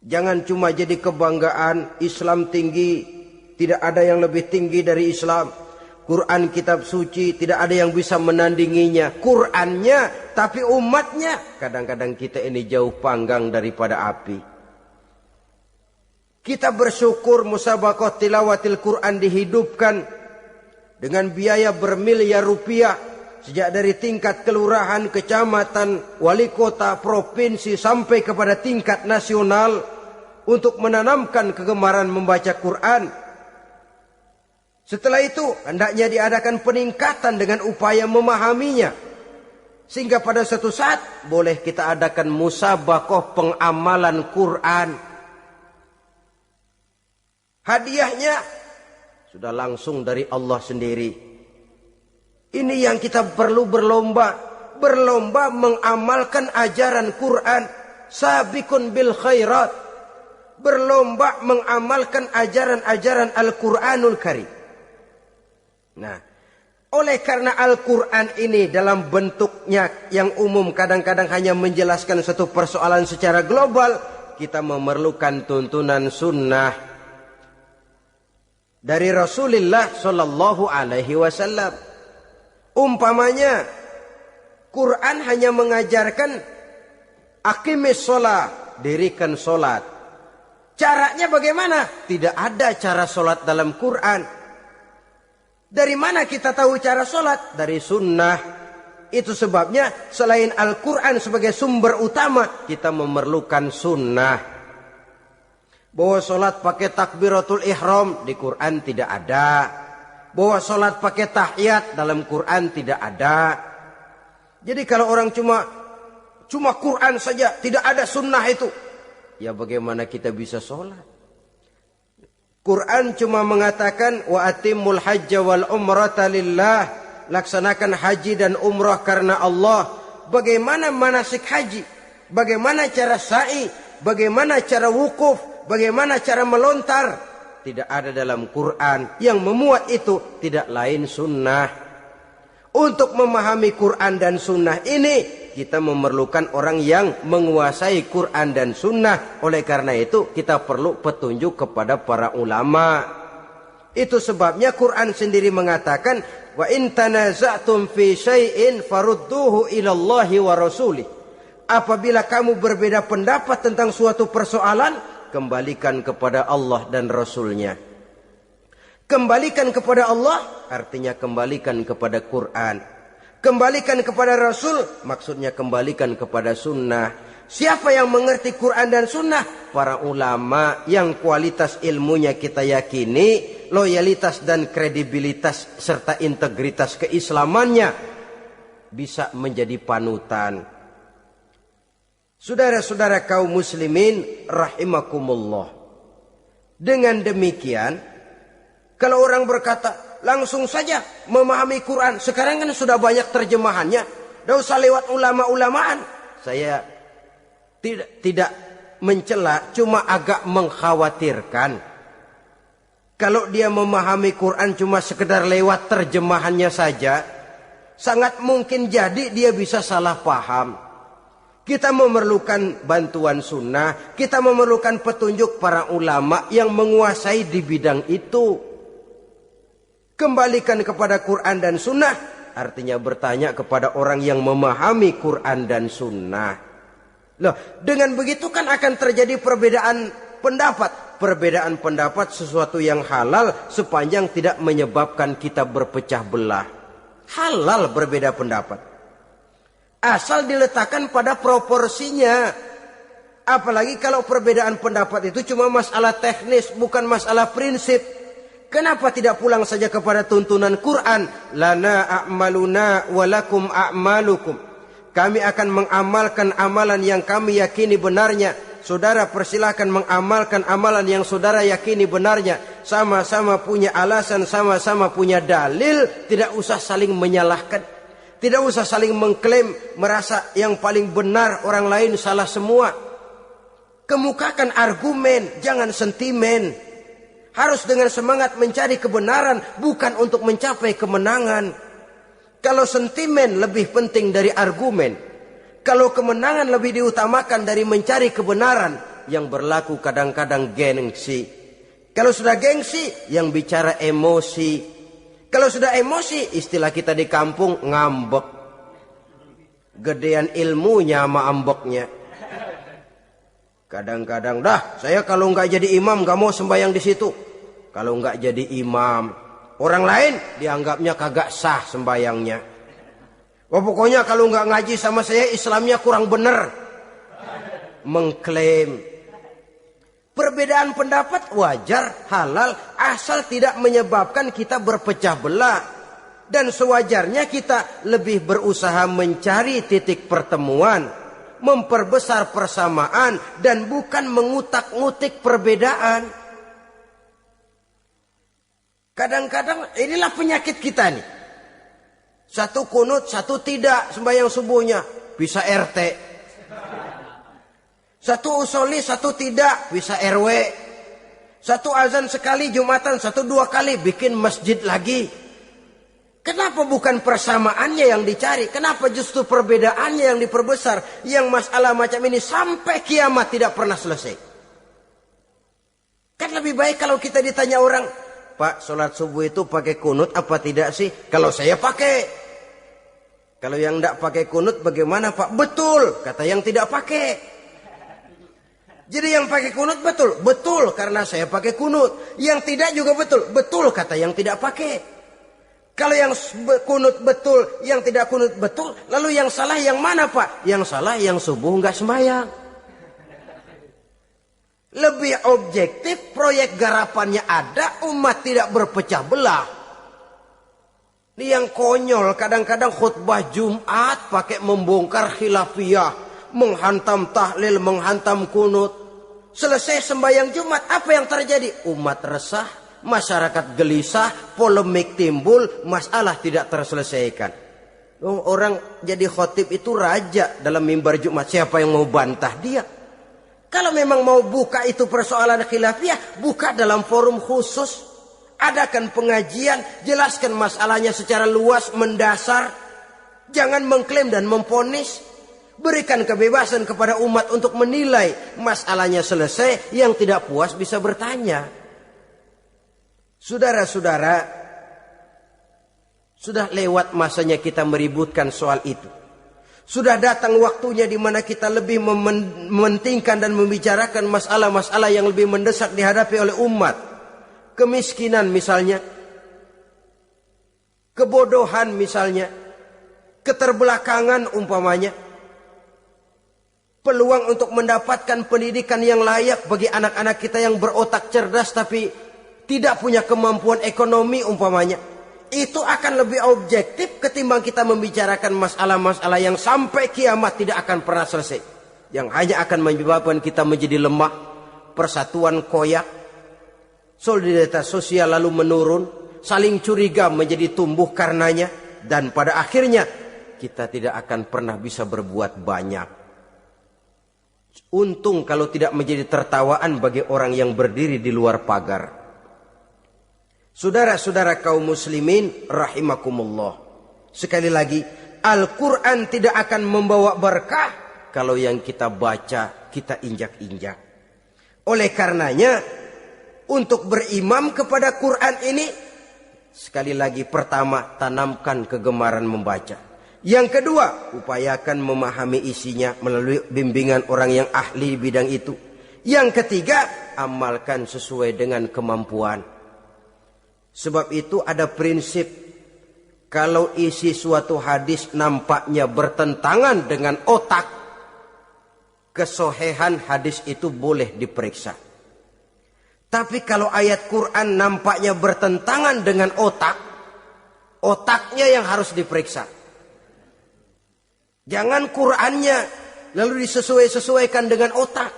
Jangan cuma jadi kebanggaan Islam tinggi, tidak ada yang lebih tinggi dari Islam. Quran kitab suci, tidak ada yang bisa menandinginya. Qurannya, tapi umatnya, kadang-kadang kita ini jauh panggang daripada api. Kita bersyukur musabaqah tilawatil Quran dihidupkan dengan biaya bermiliar rupiah. Sejak dari tingkat kelurahan, kecamatan, wali kota, provinsi, sampai kepada tingkat nasional. Untuk menanamkan kegemaran membaca Quran. Setelah itu hendaknya diadakan peningkatan dengan upaya memahaminya. Sehingga pada suatu saat boleh kita adakan musabaqah pengamalan Quran. Hadiahnya sudah langsung dari Allah sendiri. Ini yang kita perlu berlomba. Berlomba mengamalkan ajaran Quran. Sabiqun bil khairat. Berlomba mengamalkan ajaran-ajaran Al-Quranul Karim. Nah, oleh karena Al-Quran ini dalam bentuknya yang umum kadang-kadang hanya menjelaskan satu persoalan secara global, kita memerlukan tuntunan sunnah dari Rasulullah Sallallahu Alaihi Wasallam. Umpamanya, Quran hanya mengajarkan aqimis sholat, dirikan sholat. Caranya bagaimana? Tidak ada cara sholat dalam Quran. Dari mana kita tahu cara sholat? Dari sunnah. Itu sebabnya selain Al-Quran sebagai sumber utama, kita memerlukan sunnah. Bahwa sholat pakai takbiratul ihram di Quran tidak ada. Bahwa sholat pakai tahiyat dalam Quran tidak ada. Jadi kalau orang cuma Quran saja, tidak ada sunnah itu, ya bagaimana kita bisa sholat? Quran cuma mengatakan wa atimmul hajja wal umrata lillah, laksanakan haji dan umrah karena Allah. Bagaimana manasik haji? Bagaimana cara sa'i? Bagaimana cara wukuf? Bagaimana cara melontar? Tidak ada dalam Quran. Yang memuat itu tidak lain sunnah. Untuk memahami Quran dan sunnah ini, kita memerlukan orang yang menguasai Quran dan sunnah. Oleh karena itu kita perlu petunjuk kepada para ulama. Itu sebabnya Quran sendiri mengatakan, wa in tanaza'tum fi syai'in farudduhu ilallahi wa rasulih. Apabila kamu berbeda pendapat tentang suatu persoalan, kembalikan kepada Allah dan Rasulnya. Kembalikan kepada Allah artinya kembalikan kepada Quran. Kembalikan kepada Rasul maksudnya kembalikan kepada sunnah. Siapa yang mengerti Quran dan sunnah? Para ulama yang kualitas ilmunya kita yakini, loyalitas dan kredibilitas serta integritas keislamannya bisa menjadi panutan. Saudara-saudara kaum muslimin rahimakumullah. Dengan demikian, kalau orang berkata langsung saja memahami Quran, sekarang kan sudah banyak terjemahannya, tidak usah lewat ulama-ulamaan. Saya tidak mencela, cuma agak mengkhawatirkan. Kalau dia memahami Quran cuma sekedar lewat terjemahannya saja, sangat mungkin jadi dia bisa salah paham. Kita memerlukan bantuan sunnah, kita memerlukan petunjuk para ulama yang menguasai di bidang itu. Kembalikan kepada Quran dan sunnah, artinya bertanya kepada orang yang memahami Quran dan sunnah. Loh, dengan begitu kan akan terjadi perbedaan pendapat. Perbedaan pendapat sesuatu yang halal sepanjang tidak menyebabkan kita berpecah belah. Halal berbeda pendapat. Asal diletakkan pada proporsinya. Apalagi kalau perbedaan pendapat itu cuma masalah teknis, bukan masalah prinsip. Kenapa tidak pulang saja kepada tuntunan Quran? Lana a'maluna walakum a'malukum. Kami akan mengamalkan amalan yang kami yakini benarnya. saudara persilahkan mengamalkan amalan yang saudara yakini benarnya. Sama-sama punya alasan, sama-sama punya dalil. Tidak usah saling menyalahkan. Tidak usah saling mengklaim, merasa yang paling benar, orang lain salah semua. Kemukakan argumen, jangan sentimen. Harus dengan semangat mencari kebenaran, bukan untuk mencapai kemenangan. Kalau sentimen lebih penting dari argumen, kalau kemenangan lebih diutamakan dari mencari kebenaran, yang berlaku kadang-kadang gengsi. Kalau sudah gengsi, yang bicara emosi. Kalau sudah emosi, istilah kita di kampung, ngambek. Gedean ilmunya sama ambeknya. Kadang-kadang, dah saya kalau nggak jadi imam nggak mau sembahyang di situ. Kalau nggak jadi imam, orang lain dianggapnya kagak sah sembahyangnya. Wah, pokoknya kalau nggak ngaji sama saya Islamnya kurang bener. Mengklaim. Perbedaan pendapat wajar, halal, asal tidak menyebabkan kita berpecah belah. Dan sewajarnya kita lebih berusaha mencari titik pertemuan, memperbesar persamaan, dan bukan mengutak-ngutik perbedaan. Kadang-kadang inilah penyakit kita nih. Satu kunut, satu tidak sembahyang subuhnya. Bisa RT. Satu usoli, satu tidak. Bisa RW. Satu azan sekali Jumatan, satu dua kali bikin masjid lagi. Kenapa bukan persamaannya yang dicari? Kenapa justru perbedaannya yang diperbesar? Yang masalah macam ini sampai kiamat tidak pernah selesai. Kan lebih baik kalau kita ditanya orang, Pak, sholat subuh itu pakai kunut apa tidak sih? Kalau saya pakai. Kalau yang tidak pakai kunut bagaimana Pak? Betul, kata yang tidak pakai. Jadi yang pakai kunut betul. Betul, karena saya pakai kunut. Yang tidak juga betul. Betul, kata yang tidak pakai. Kalau yang kunut betul, yang tidak kunut betul. Lalu yang salah yang mana Pak? Yang salah yang subuh nggak sembahyang. Lebih objektif, proyek garapannya ada, umat tidak berpecah belah. Ini yang konyol, kadang-kadang khutbah Jumat pakai membongkar khilafiyah, menghantam tahlil, menghantam kunut. Selesai sembahyang Jumat, apa yang terjadi? Umat resah, masyarakat gelisah, polemik timbul, masalah tidak terselesaikan. Orang jadi khotib itu raja dalam mimbar Jumat, siapa yang mau bantah dia? Kalau memang mau buka itu persoalan khilafiyah, buka dalam forum khusus. Adakan pengajian, jelaskan masalahnya secara luas, mendasar. Jangan mengklaim dan memponis. Berikan kebebasan kepada umat untuk menilai. Masalahnya selesai, yang tidak puas bisa bertanya. Saudara-saudara, sudah lewat masanya kita meributkan soal itu. Sudah datang waktunya di mana kita lebih mementingkan dan membicarakan masalah-masalah yang lebih mendesak dihadapi oleh umat. Kemiskinan misalnya, kebodohan misalnya, keterbelakangan umpamanya, peluang untuk mendapatkan pendidikan yang layak bagi anak-anak kita yang berotak cerdas tapi tidak punya kemampuan ekonomi umpamanya. Itu akan lebih objektif ketimbang kita membicarakan masalah-masalah yang sampai kiamat tidak akan pernah selesai. Yang hanya akan menyebabkan kita menjadi lemah, persatuan koyak, solidaritas sosial lalu menurun, saling curiga menjadi tumbuh karenanya, dan pada akhirnya kita tidak akan pernah bisa berbuat banyak. Untung kalau tidak menjadi tertawaan bagi orang yang berdiri di luar pagar. Saudara-saudara kaum muslimin rahimakumullah. Sekali lagi, Al-Quran tidak akan membawa berkah kalau yang kita baca kita injak-injak. Oleh karenanya, untuk berimam kepada Quran ini, sekali lagi pertama, tanamkan kegemaran membaca. Yang kedua, upayakan memahami isinya melalui bimbingan orang yang ahli bidang itu. Yang ketiga, amalkan sesuai dengan kemampuan. Sebab itu ada prinsip, kalau isi suatu hadis nampaknya bertentangan dengan otak, kesohihan hadis itu boleh diperiksa. Tapi kalau ayat Quran nampaknya bertentangan dengan otak, otaknya yang harus diperiksa. Jangan Qurannya lalu disesuaikan dengan otak.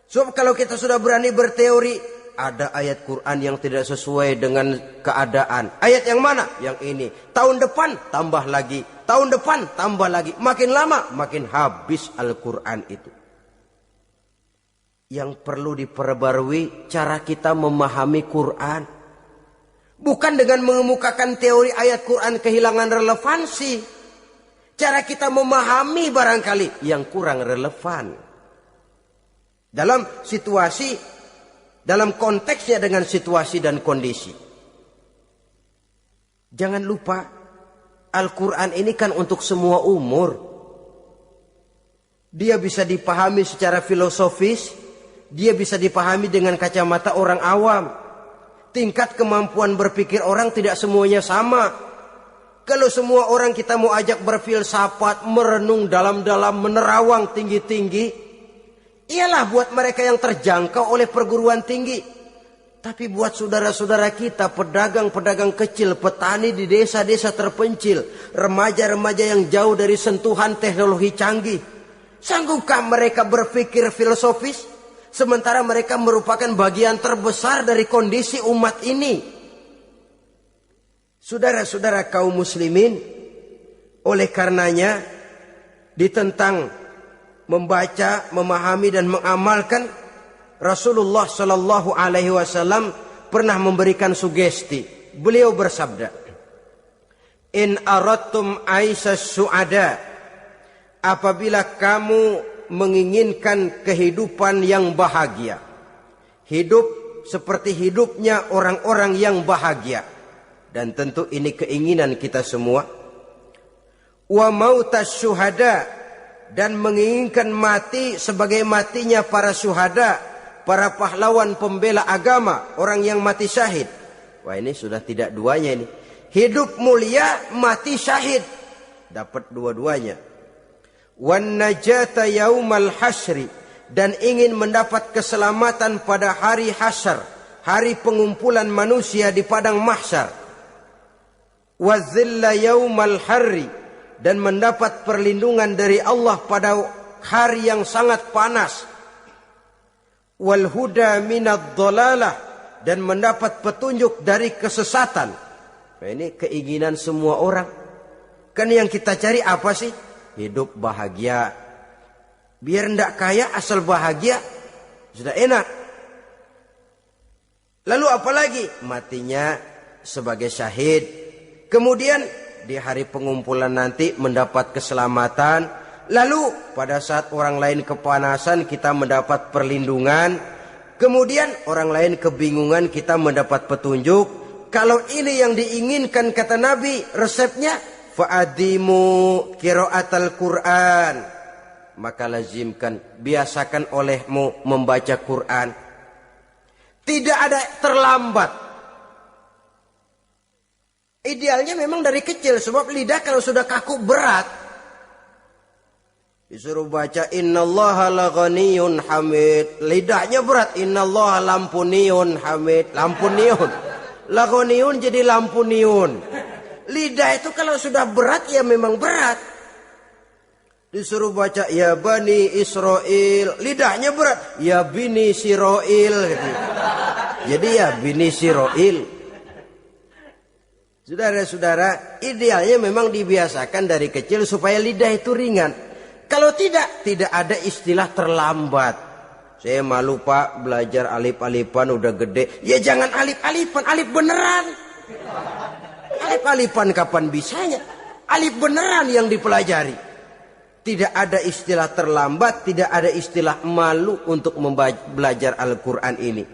Sebab kalau kita sudah berani berteori, ada ayat Quran yang tidak sesuai dengan keadaan. Ayat yang mana? Yang ini. Tahun depan tambah lagi. Tahun depan tambah lagi. Makin lama makin habis Al-Quran itu. Yang perlu diperbarui cara kita memahami Quran. Bukan dengan mengemukakan teori ayat Quran kehilangan relevansi. Cara kita memahami barangkali yang kurang relevan. Dalam situasi, dalam konteksnya dengan situasi dan kondisi. Jangan lupa, Al-Quran ini kan untuk semua umur. Dia bisa dipahami secara filosofis, dia bisa dipahami dengan kacamata orang awam. Tingkat kemampuan berpikir orang tidak semuanya sama. Kalau semua orang kita mau ajak berfilsafat, merenung dalam-dalam, menerawang tinggi-tinggi, ialah buat mereka yang terjangkau oleh perguruan tinggi. Tapi buat saudara-saudara kita, pedagang-pedagang kecil, petani di desa-desa terpencil, remaja-remaja yang jauh dari sentuhan teknologi canggih, sanggupkah mereka berpikir filosofis? Sementara mereka merupakan bagian terbesar dari kondisi umat ini. Saudara-saudara kaum muslimin, oleh karenanya ditentang membaca, memahami dan mengamalkan. Rasulullah Shallallahu Alaihi Wasallam pernah memberikan sugesti. Beliau bersabda, "In aradtum aisas su'ada, apabila kamu menginginkan kehidupan yang bahagia, hidup seperti hidupnya orang-orang yang bahagia, dan tentu ini keinginan kita semua, wa mautas syuhada, dan menginginkan mati sebagai matinya para syuhada, para pahlawan pembela agama, orang yang mati syahid." Wah, ini sudah tidak duanya ini. Hidup mulia, mati syahid. Dapat dua-duanya. Wan najata yaumal hasyri, dan ingin mendapat keselamatan pada hari hasyar, hari pengumpulan manusia di padang mahsyar. Wazilla yaumal harri, dan mendapat perlindungan dari Allah pada hari yang sangat panas. Wal huda minad dhalalah, dan mendapat petunjuk dari kesesatan. Nah, ini keinginan semua orang. Kan yang kita cari apa sih? Hidup bahagia. Biar ndak kaya asal bahagia sudah enak. Lalu apalagi? Matinya sebagai syahid. Kemudian di hari pengumpulan nanti mendapat keselamatan. Lalu pada saat orang lain kepanasan kita mendapat perlindungan. Kemudian orang lain kebingungan kita mendapat petunjuk. Kalau ini yang diinginkan kata Nabi, resepnya fa'adimu qiraatal Quran, maka lazimkan, biasakan olehmu membaca Quran. Tidak ada terlambat. Idealnya memang dari kecil, sebab lidah kalau sudah kaku berat. Disuruh baca innallaha laghaniyun hamid, lidahnya berat. Innallaha lampuniyun hamid, lampuniyun. Laghaniyun jadi lampuniyun. Lidah itu kalau sudah berat ya memang berat. Disuruh baca ya bani Israel, lidahnya berat. Ya bini Siroil gitu. Jadi ya bini Siroil. Saudara-saudara, idealnya memang dibiasakan dari kecil supaya lidah itu ringan. Kalau tidak, tidak ada istilah terlambat. Saya malu pak, belajar alif-alifan udah gede. Ya jangan alif-alifan, alif beneran. Alif-alifan kapan bisanya? Alif beneran yang dipelajari. Tidak ada istilah terlambat, tidak ada istilah malu untuk belajar Al-Quran ini.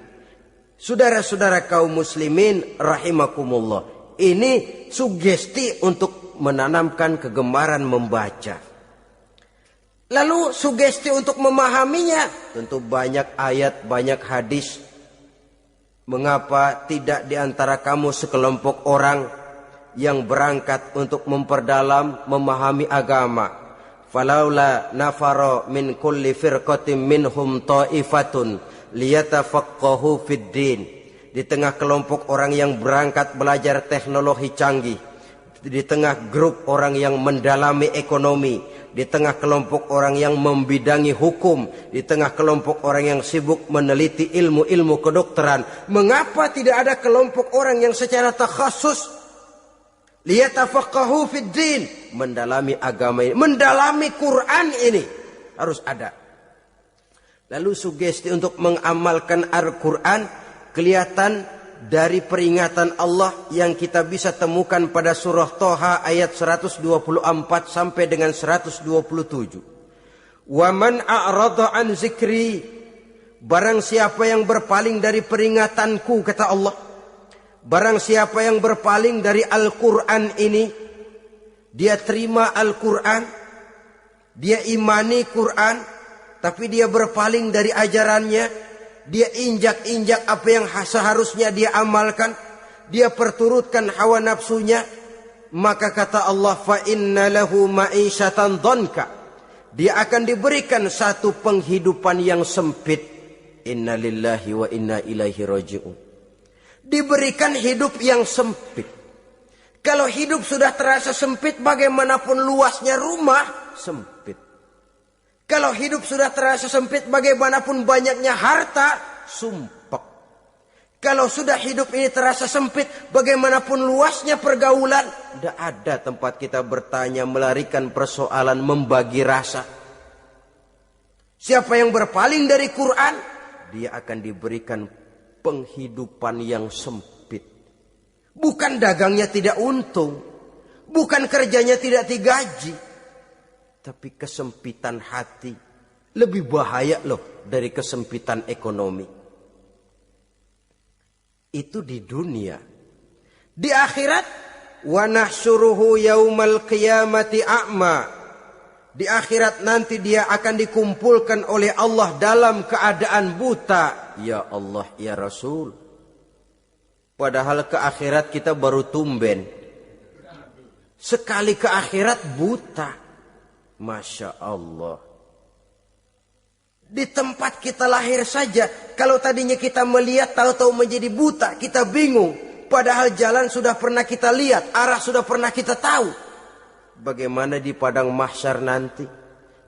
Saudara-saudara kaum muslimin rahimakumullah. Ini sugesti untuk menanamkan kegemaran membaca. Lalu sugesti untuk memahaminya. Tentu banyak ayat, banyak hadis. Mengapa tidak di antara kamu sekelompok orang yang berangkat untuk memperdalam, memahami agama? Falaula nafaro min kulli firqatin minhum ta'ifatun liyatafaqahu fid din. Di tengah kelompok orang yang berangkat belajar teknologi canggih, di tengah grup orang yang mendalami ekonomi, di tengah kelompok orang yang membidangi hukum, di tengah kelompok orang yang sibuk meneliti ilmu-ilmu kedokteran, mengapa tidak ada kelompok orang yang secara takhasus liyatafaqahu fid din, mendalami agama ini, mendalami Quran ini, harus ada. Lalu sugesti untuk mengamalkan Al-Quran kelihatan dari peringatan Allah yang kita bisa temukan pada surah Toha ayat 124 sampai dengan 127. Wa man a'rada an zikri, barang siapa yang berpaling dari peringatanku, kata Allah, barang siapa yang berpaling dari Al-Quran ini, dia terima Al-Quran, dia imani Quran, tapi dia berpaling dari ajarannya, dia injak-injak apa yang seharusnya dia amalkan, dia perturutkan hawa nafsunya, maka kata Allah, fa inna lahu ma'isyatan dhanka, dia akan diberikan satu penghidupan yang sempit. Inna lillahi wa inna ilaihi raji'un. Diberikan hidup yang sempit. Kalau hidup sudah terasa sempit, bagaimanapun luasnya rumah, sempit. Kalau hidup sudah terasa sempit, bagaimanapun banyaknya harta, sumpek. Kalau sudah hidup ini terasa sempit, bagaimanapun luasnya pergaulan, tidak ada tempat kita bertanya, melarikan persoalan, membagi rasa. Siapa yang berpaling dari Quran, dia akan diberikan penghidupan yang sempit. Bukan dagangnya tidak untung, bukan kerjanya tidak digaji, tapi kesempitan hati lebih bahaya loh dari kesempitan ekonomi. Itu di dunia. Di akhirat, wa nahsyuruhu yaumal qiyamati a'ma. Di akhirat nanti dia akan dikumpulkan oleh Allah dalam keadaan buta. Ya Allah, ya Rasul. Padahal ke akhirat kita baru tumben. Sekali ke akhirat buta. Masya Allah. Di tempat kita lahir saja, kalau tadinya kita melihat tahu-tahu menjadi buta, kita bingung. Padahal jalan sudah pernah kita lihat, arah sudah pernah kita tahu. Bagaimana di padang mahsyar nanti?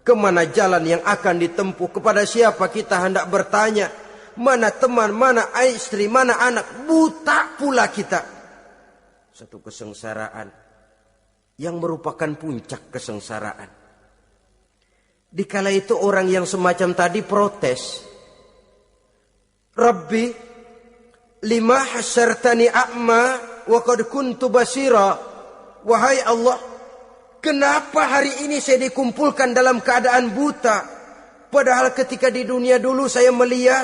Kemana jalan yang akan ditempuh? Kepada siapa kita hendak bertanya? Mana teman, mana istri, mana anak? Buta pula kita. Satu kesengsaraan yang merupakan puncak kesengsaraan. Dikala itu orang yang semacam tadi protes. Rabbi, lima hasyartani a'ma wa qad kuntu basira. Wahai Allah, kenapa hari ini saya dikumpulkan dalam keadaan buta? Padahal ketika di dunia dulu saya melihat,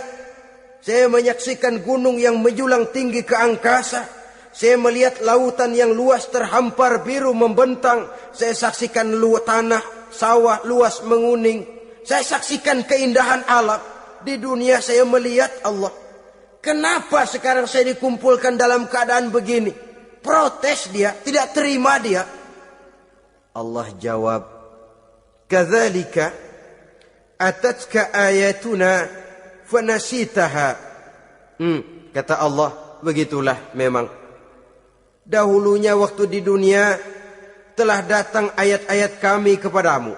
saya menyaksikan gunung yang menjulang tinggi ke angkasa. Saya melihat lautan yang luas terhampar biru membentang. Saya saksikan tanah, sawah luas menguning. Saya saksikan keindahan alam. Di dunia saya melihat Allah. Kenapa sekarang saya dikumpulkan dalam keadaan begini? Protes dia, tidak terima dia. Allah jawab, kadzalika atatka ayatuna fanasitaha. Kata Allah, begitulah memang. Dahulunya waktu di dunia telah datang ayat-ayat kami kepadamu.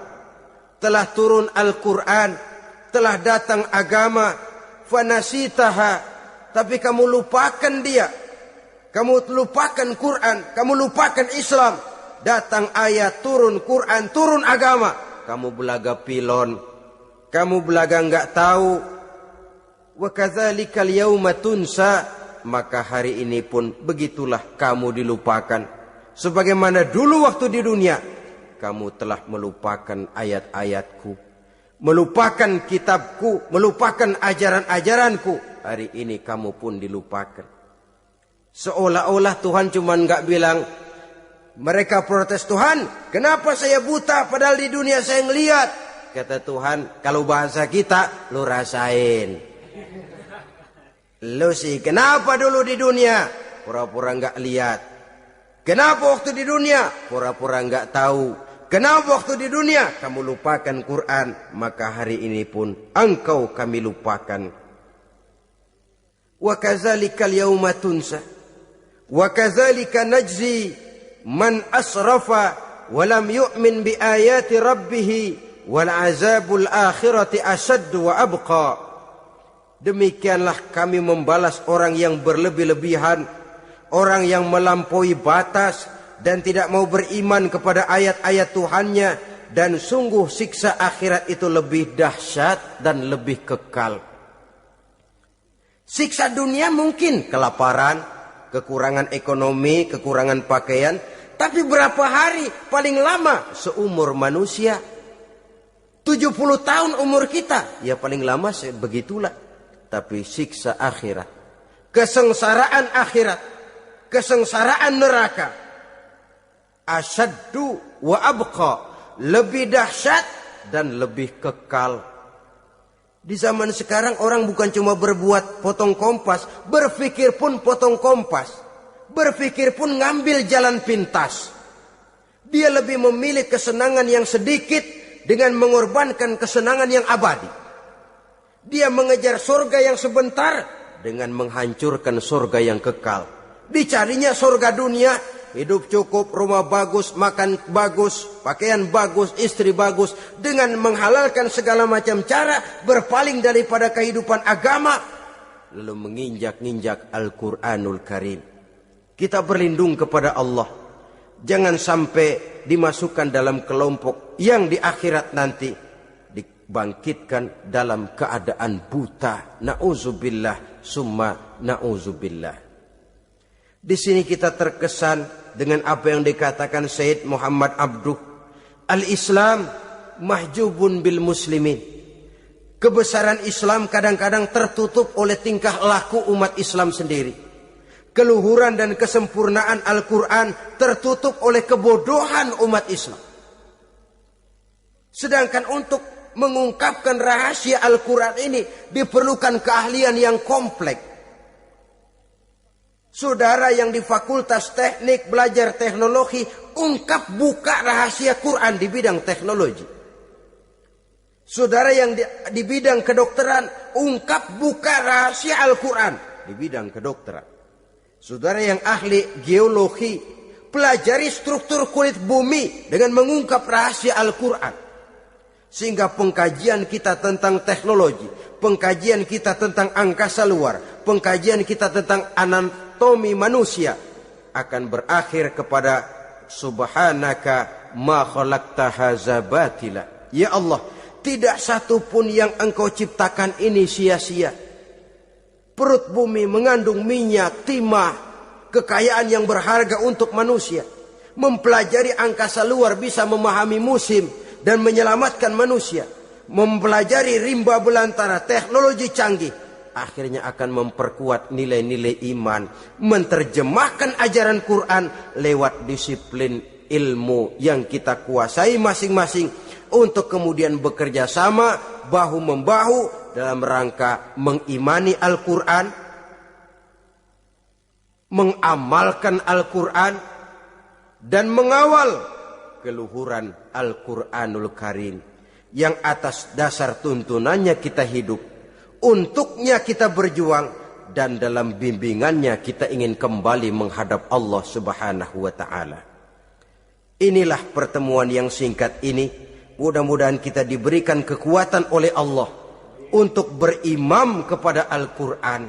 Telah turun Al-Quran. Telah datang agama. Fanasitaha. Tapi kamu lupakan dia. Kamu lupakan Quran. Kamu lupakan Islam. Datang ayat, turun Quran, turun agama. Kamu belaga pilon. Kamu belaga enggak tahu. Wa kadzalikal yauma tunsa. Maka hari ini pun begitulah kamu dilupakan. Sebagaimana dulu waktu di dunia, kamu telah melupakan ayat-ayatku, melupakan kitabku, melupakan ajaran-ajaranku. Hari ini kamu pun dilupakan. Seolah-olah Tuhan cuma enggak bilang, mereka protes, Tuhan, kenapa saya buta padahal di dunia saya ngelihat? Kata Tuhan, kalau bahasa kita, lu rasain. Lu sih, kenapa dulu di dunia? Pura-pura enggak lihat. Kenapa waktu di dunia? Pura-pura enggak tahu. Kenapa waktu di dunia? Kamu lupakan Quran. Maka hari ini pun engkau kami lupakan. Wa kadzalikal yauma tunsa. Wa kadzalika najzi man asrafa walam yu'min bi ayati rabbih wal azabul akhirati asaddu wa abqa. Demikianlah kami membalas orang yang berlebih-lebihan, orang yang melampaui batas dan tidak mau beriman kepada ayat-ayat Tuhannya, dan sungguh siksa akhirat itu lebih dahsyat dan lebih kekal. Siksa dunia mungkin kelaparan, kekurangan ekonomi, kekurangan pakaian, tapi berapa hari paling lama seumur manusia? 70 tahun umur kita, ya paling lama begitulah. Tapi siksa akhirat, kesengsaraan akhirat, kesengsaraan neraka, asyaddu wa abqa, lebih dahsyat dan lebih kekal. Di zaman sekarang orang bukan cuma berbuat potong kompas, berpikir pun potong kompas, berpikir pun ngambil jalan pintas. Dia lebih memilih kesenangan yang sedikit dengan mengorbankan kesenangan yang abadi. Dia mengejar surga yang sebentar dengan menghancurkan surga yang kekal. Dicarinya surga dunia, hidup cukup, rumah bagus, makan bagus, pakaian bagus, istri bagus, dengan menghalalkan segala macam cara, berpaling daripada kehidupan agama, lalu menginjak-injak Al-Quranul Karim. Kita berlindung kepada Allah, jangan sampai dimasukkan dalam kelompok yang di akhirat nanti bangkitkan dalam keadaan buta. Na'udzubillah summa na'udzubillah. Di sini kita terkesan dengan apa yang dikatakan Sayyid Muhammad Abduh, al-Islam mahjubun bil muslimin. Kebesaran Islam kadang-kadang tertutup oleh tingkah laku umat Islam sendiri. Keluhuran dan kesempurnaan Al-Quran tertutup oleh kebodohan umat Islam. Sedangkan untuk mengungkapkan rahasia Al-Quran ini diperlukan keahlian yang kompleks. Saudara yang di fakultas teknik belajar teknologi, ungkap buka rahasia Quran di bidang teknologi. Saudara yang di bidang kedokteran, ungkap buka rahasia Al-Quran di bidang kedokteran. Saudara yang ahli geologi, pelajari struktur kulit bumi dengan mengungkap rahasia Al-Quran. Sehingga pengkajian kita tentang teknologi, pengkajian kita tentang angkasa luar, pengkajian kita tentang anatomi manusia akan berakhir kepada subhanaka ma khalaqta hadza batila. Ya Allah, tidak satu pun yang Engkau ciptakan ini sia-sia. Perut bumi mengandung minyak, timah, kekayaan yang berharga untuk manusia. Mempelajari angkasa luar bisa memahami musim dan menyelamatkan manusia. Mempelajari rimba belantara, teknologi canggih, akhirnya akan memperkuat nilai-nilai iman. Menerjemahkan ajaran Quran lewat disiplin ilmu yang kita kuasai masing-masing, untuk kemudian bekerja sama bahu-membahu dalam rangka mengimani Al-Quran, mengamalkan Al-Quran, dan mengawal keluhuran Al-Quranul Karim yang atas dasar tuntunannya kita hidup, untuknya kita berjuang, dan dalam bimbingannya kita ingin kembali menghadap Allah Subhanahu wa ta'ala. Inilah pertemuan yang singkat ini. Mudah-mudahan kita diberikan kekuatan oleh Allah untuk berimam kepada Al-Quran,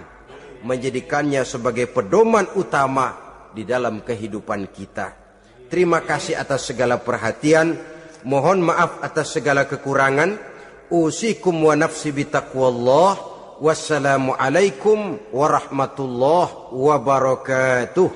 menjadikannya sebagai pedoman utama di dalam kehidupan kita. Terima kasih atas segala perhatian. Mohon maaf atas segala kekurangan. Usikum wa nafsi bitaqwallah. Wassalamualaikum warahmatullahi wabarakatuh.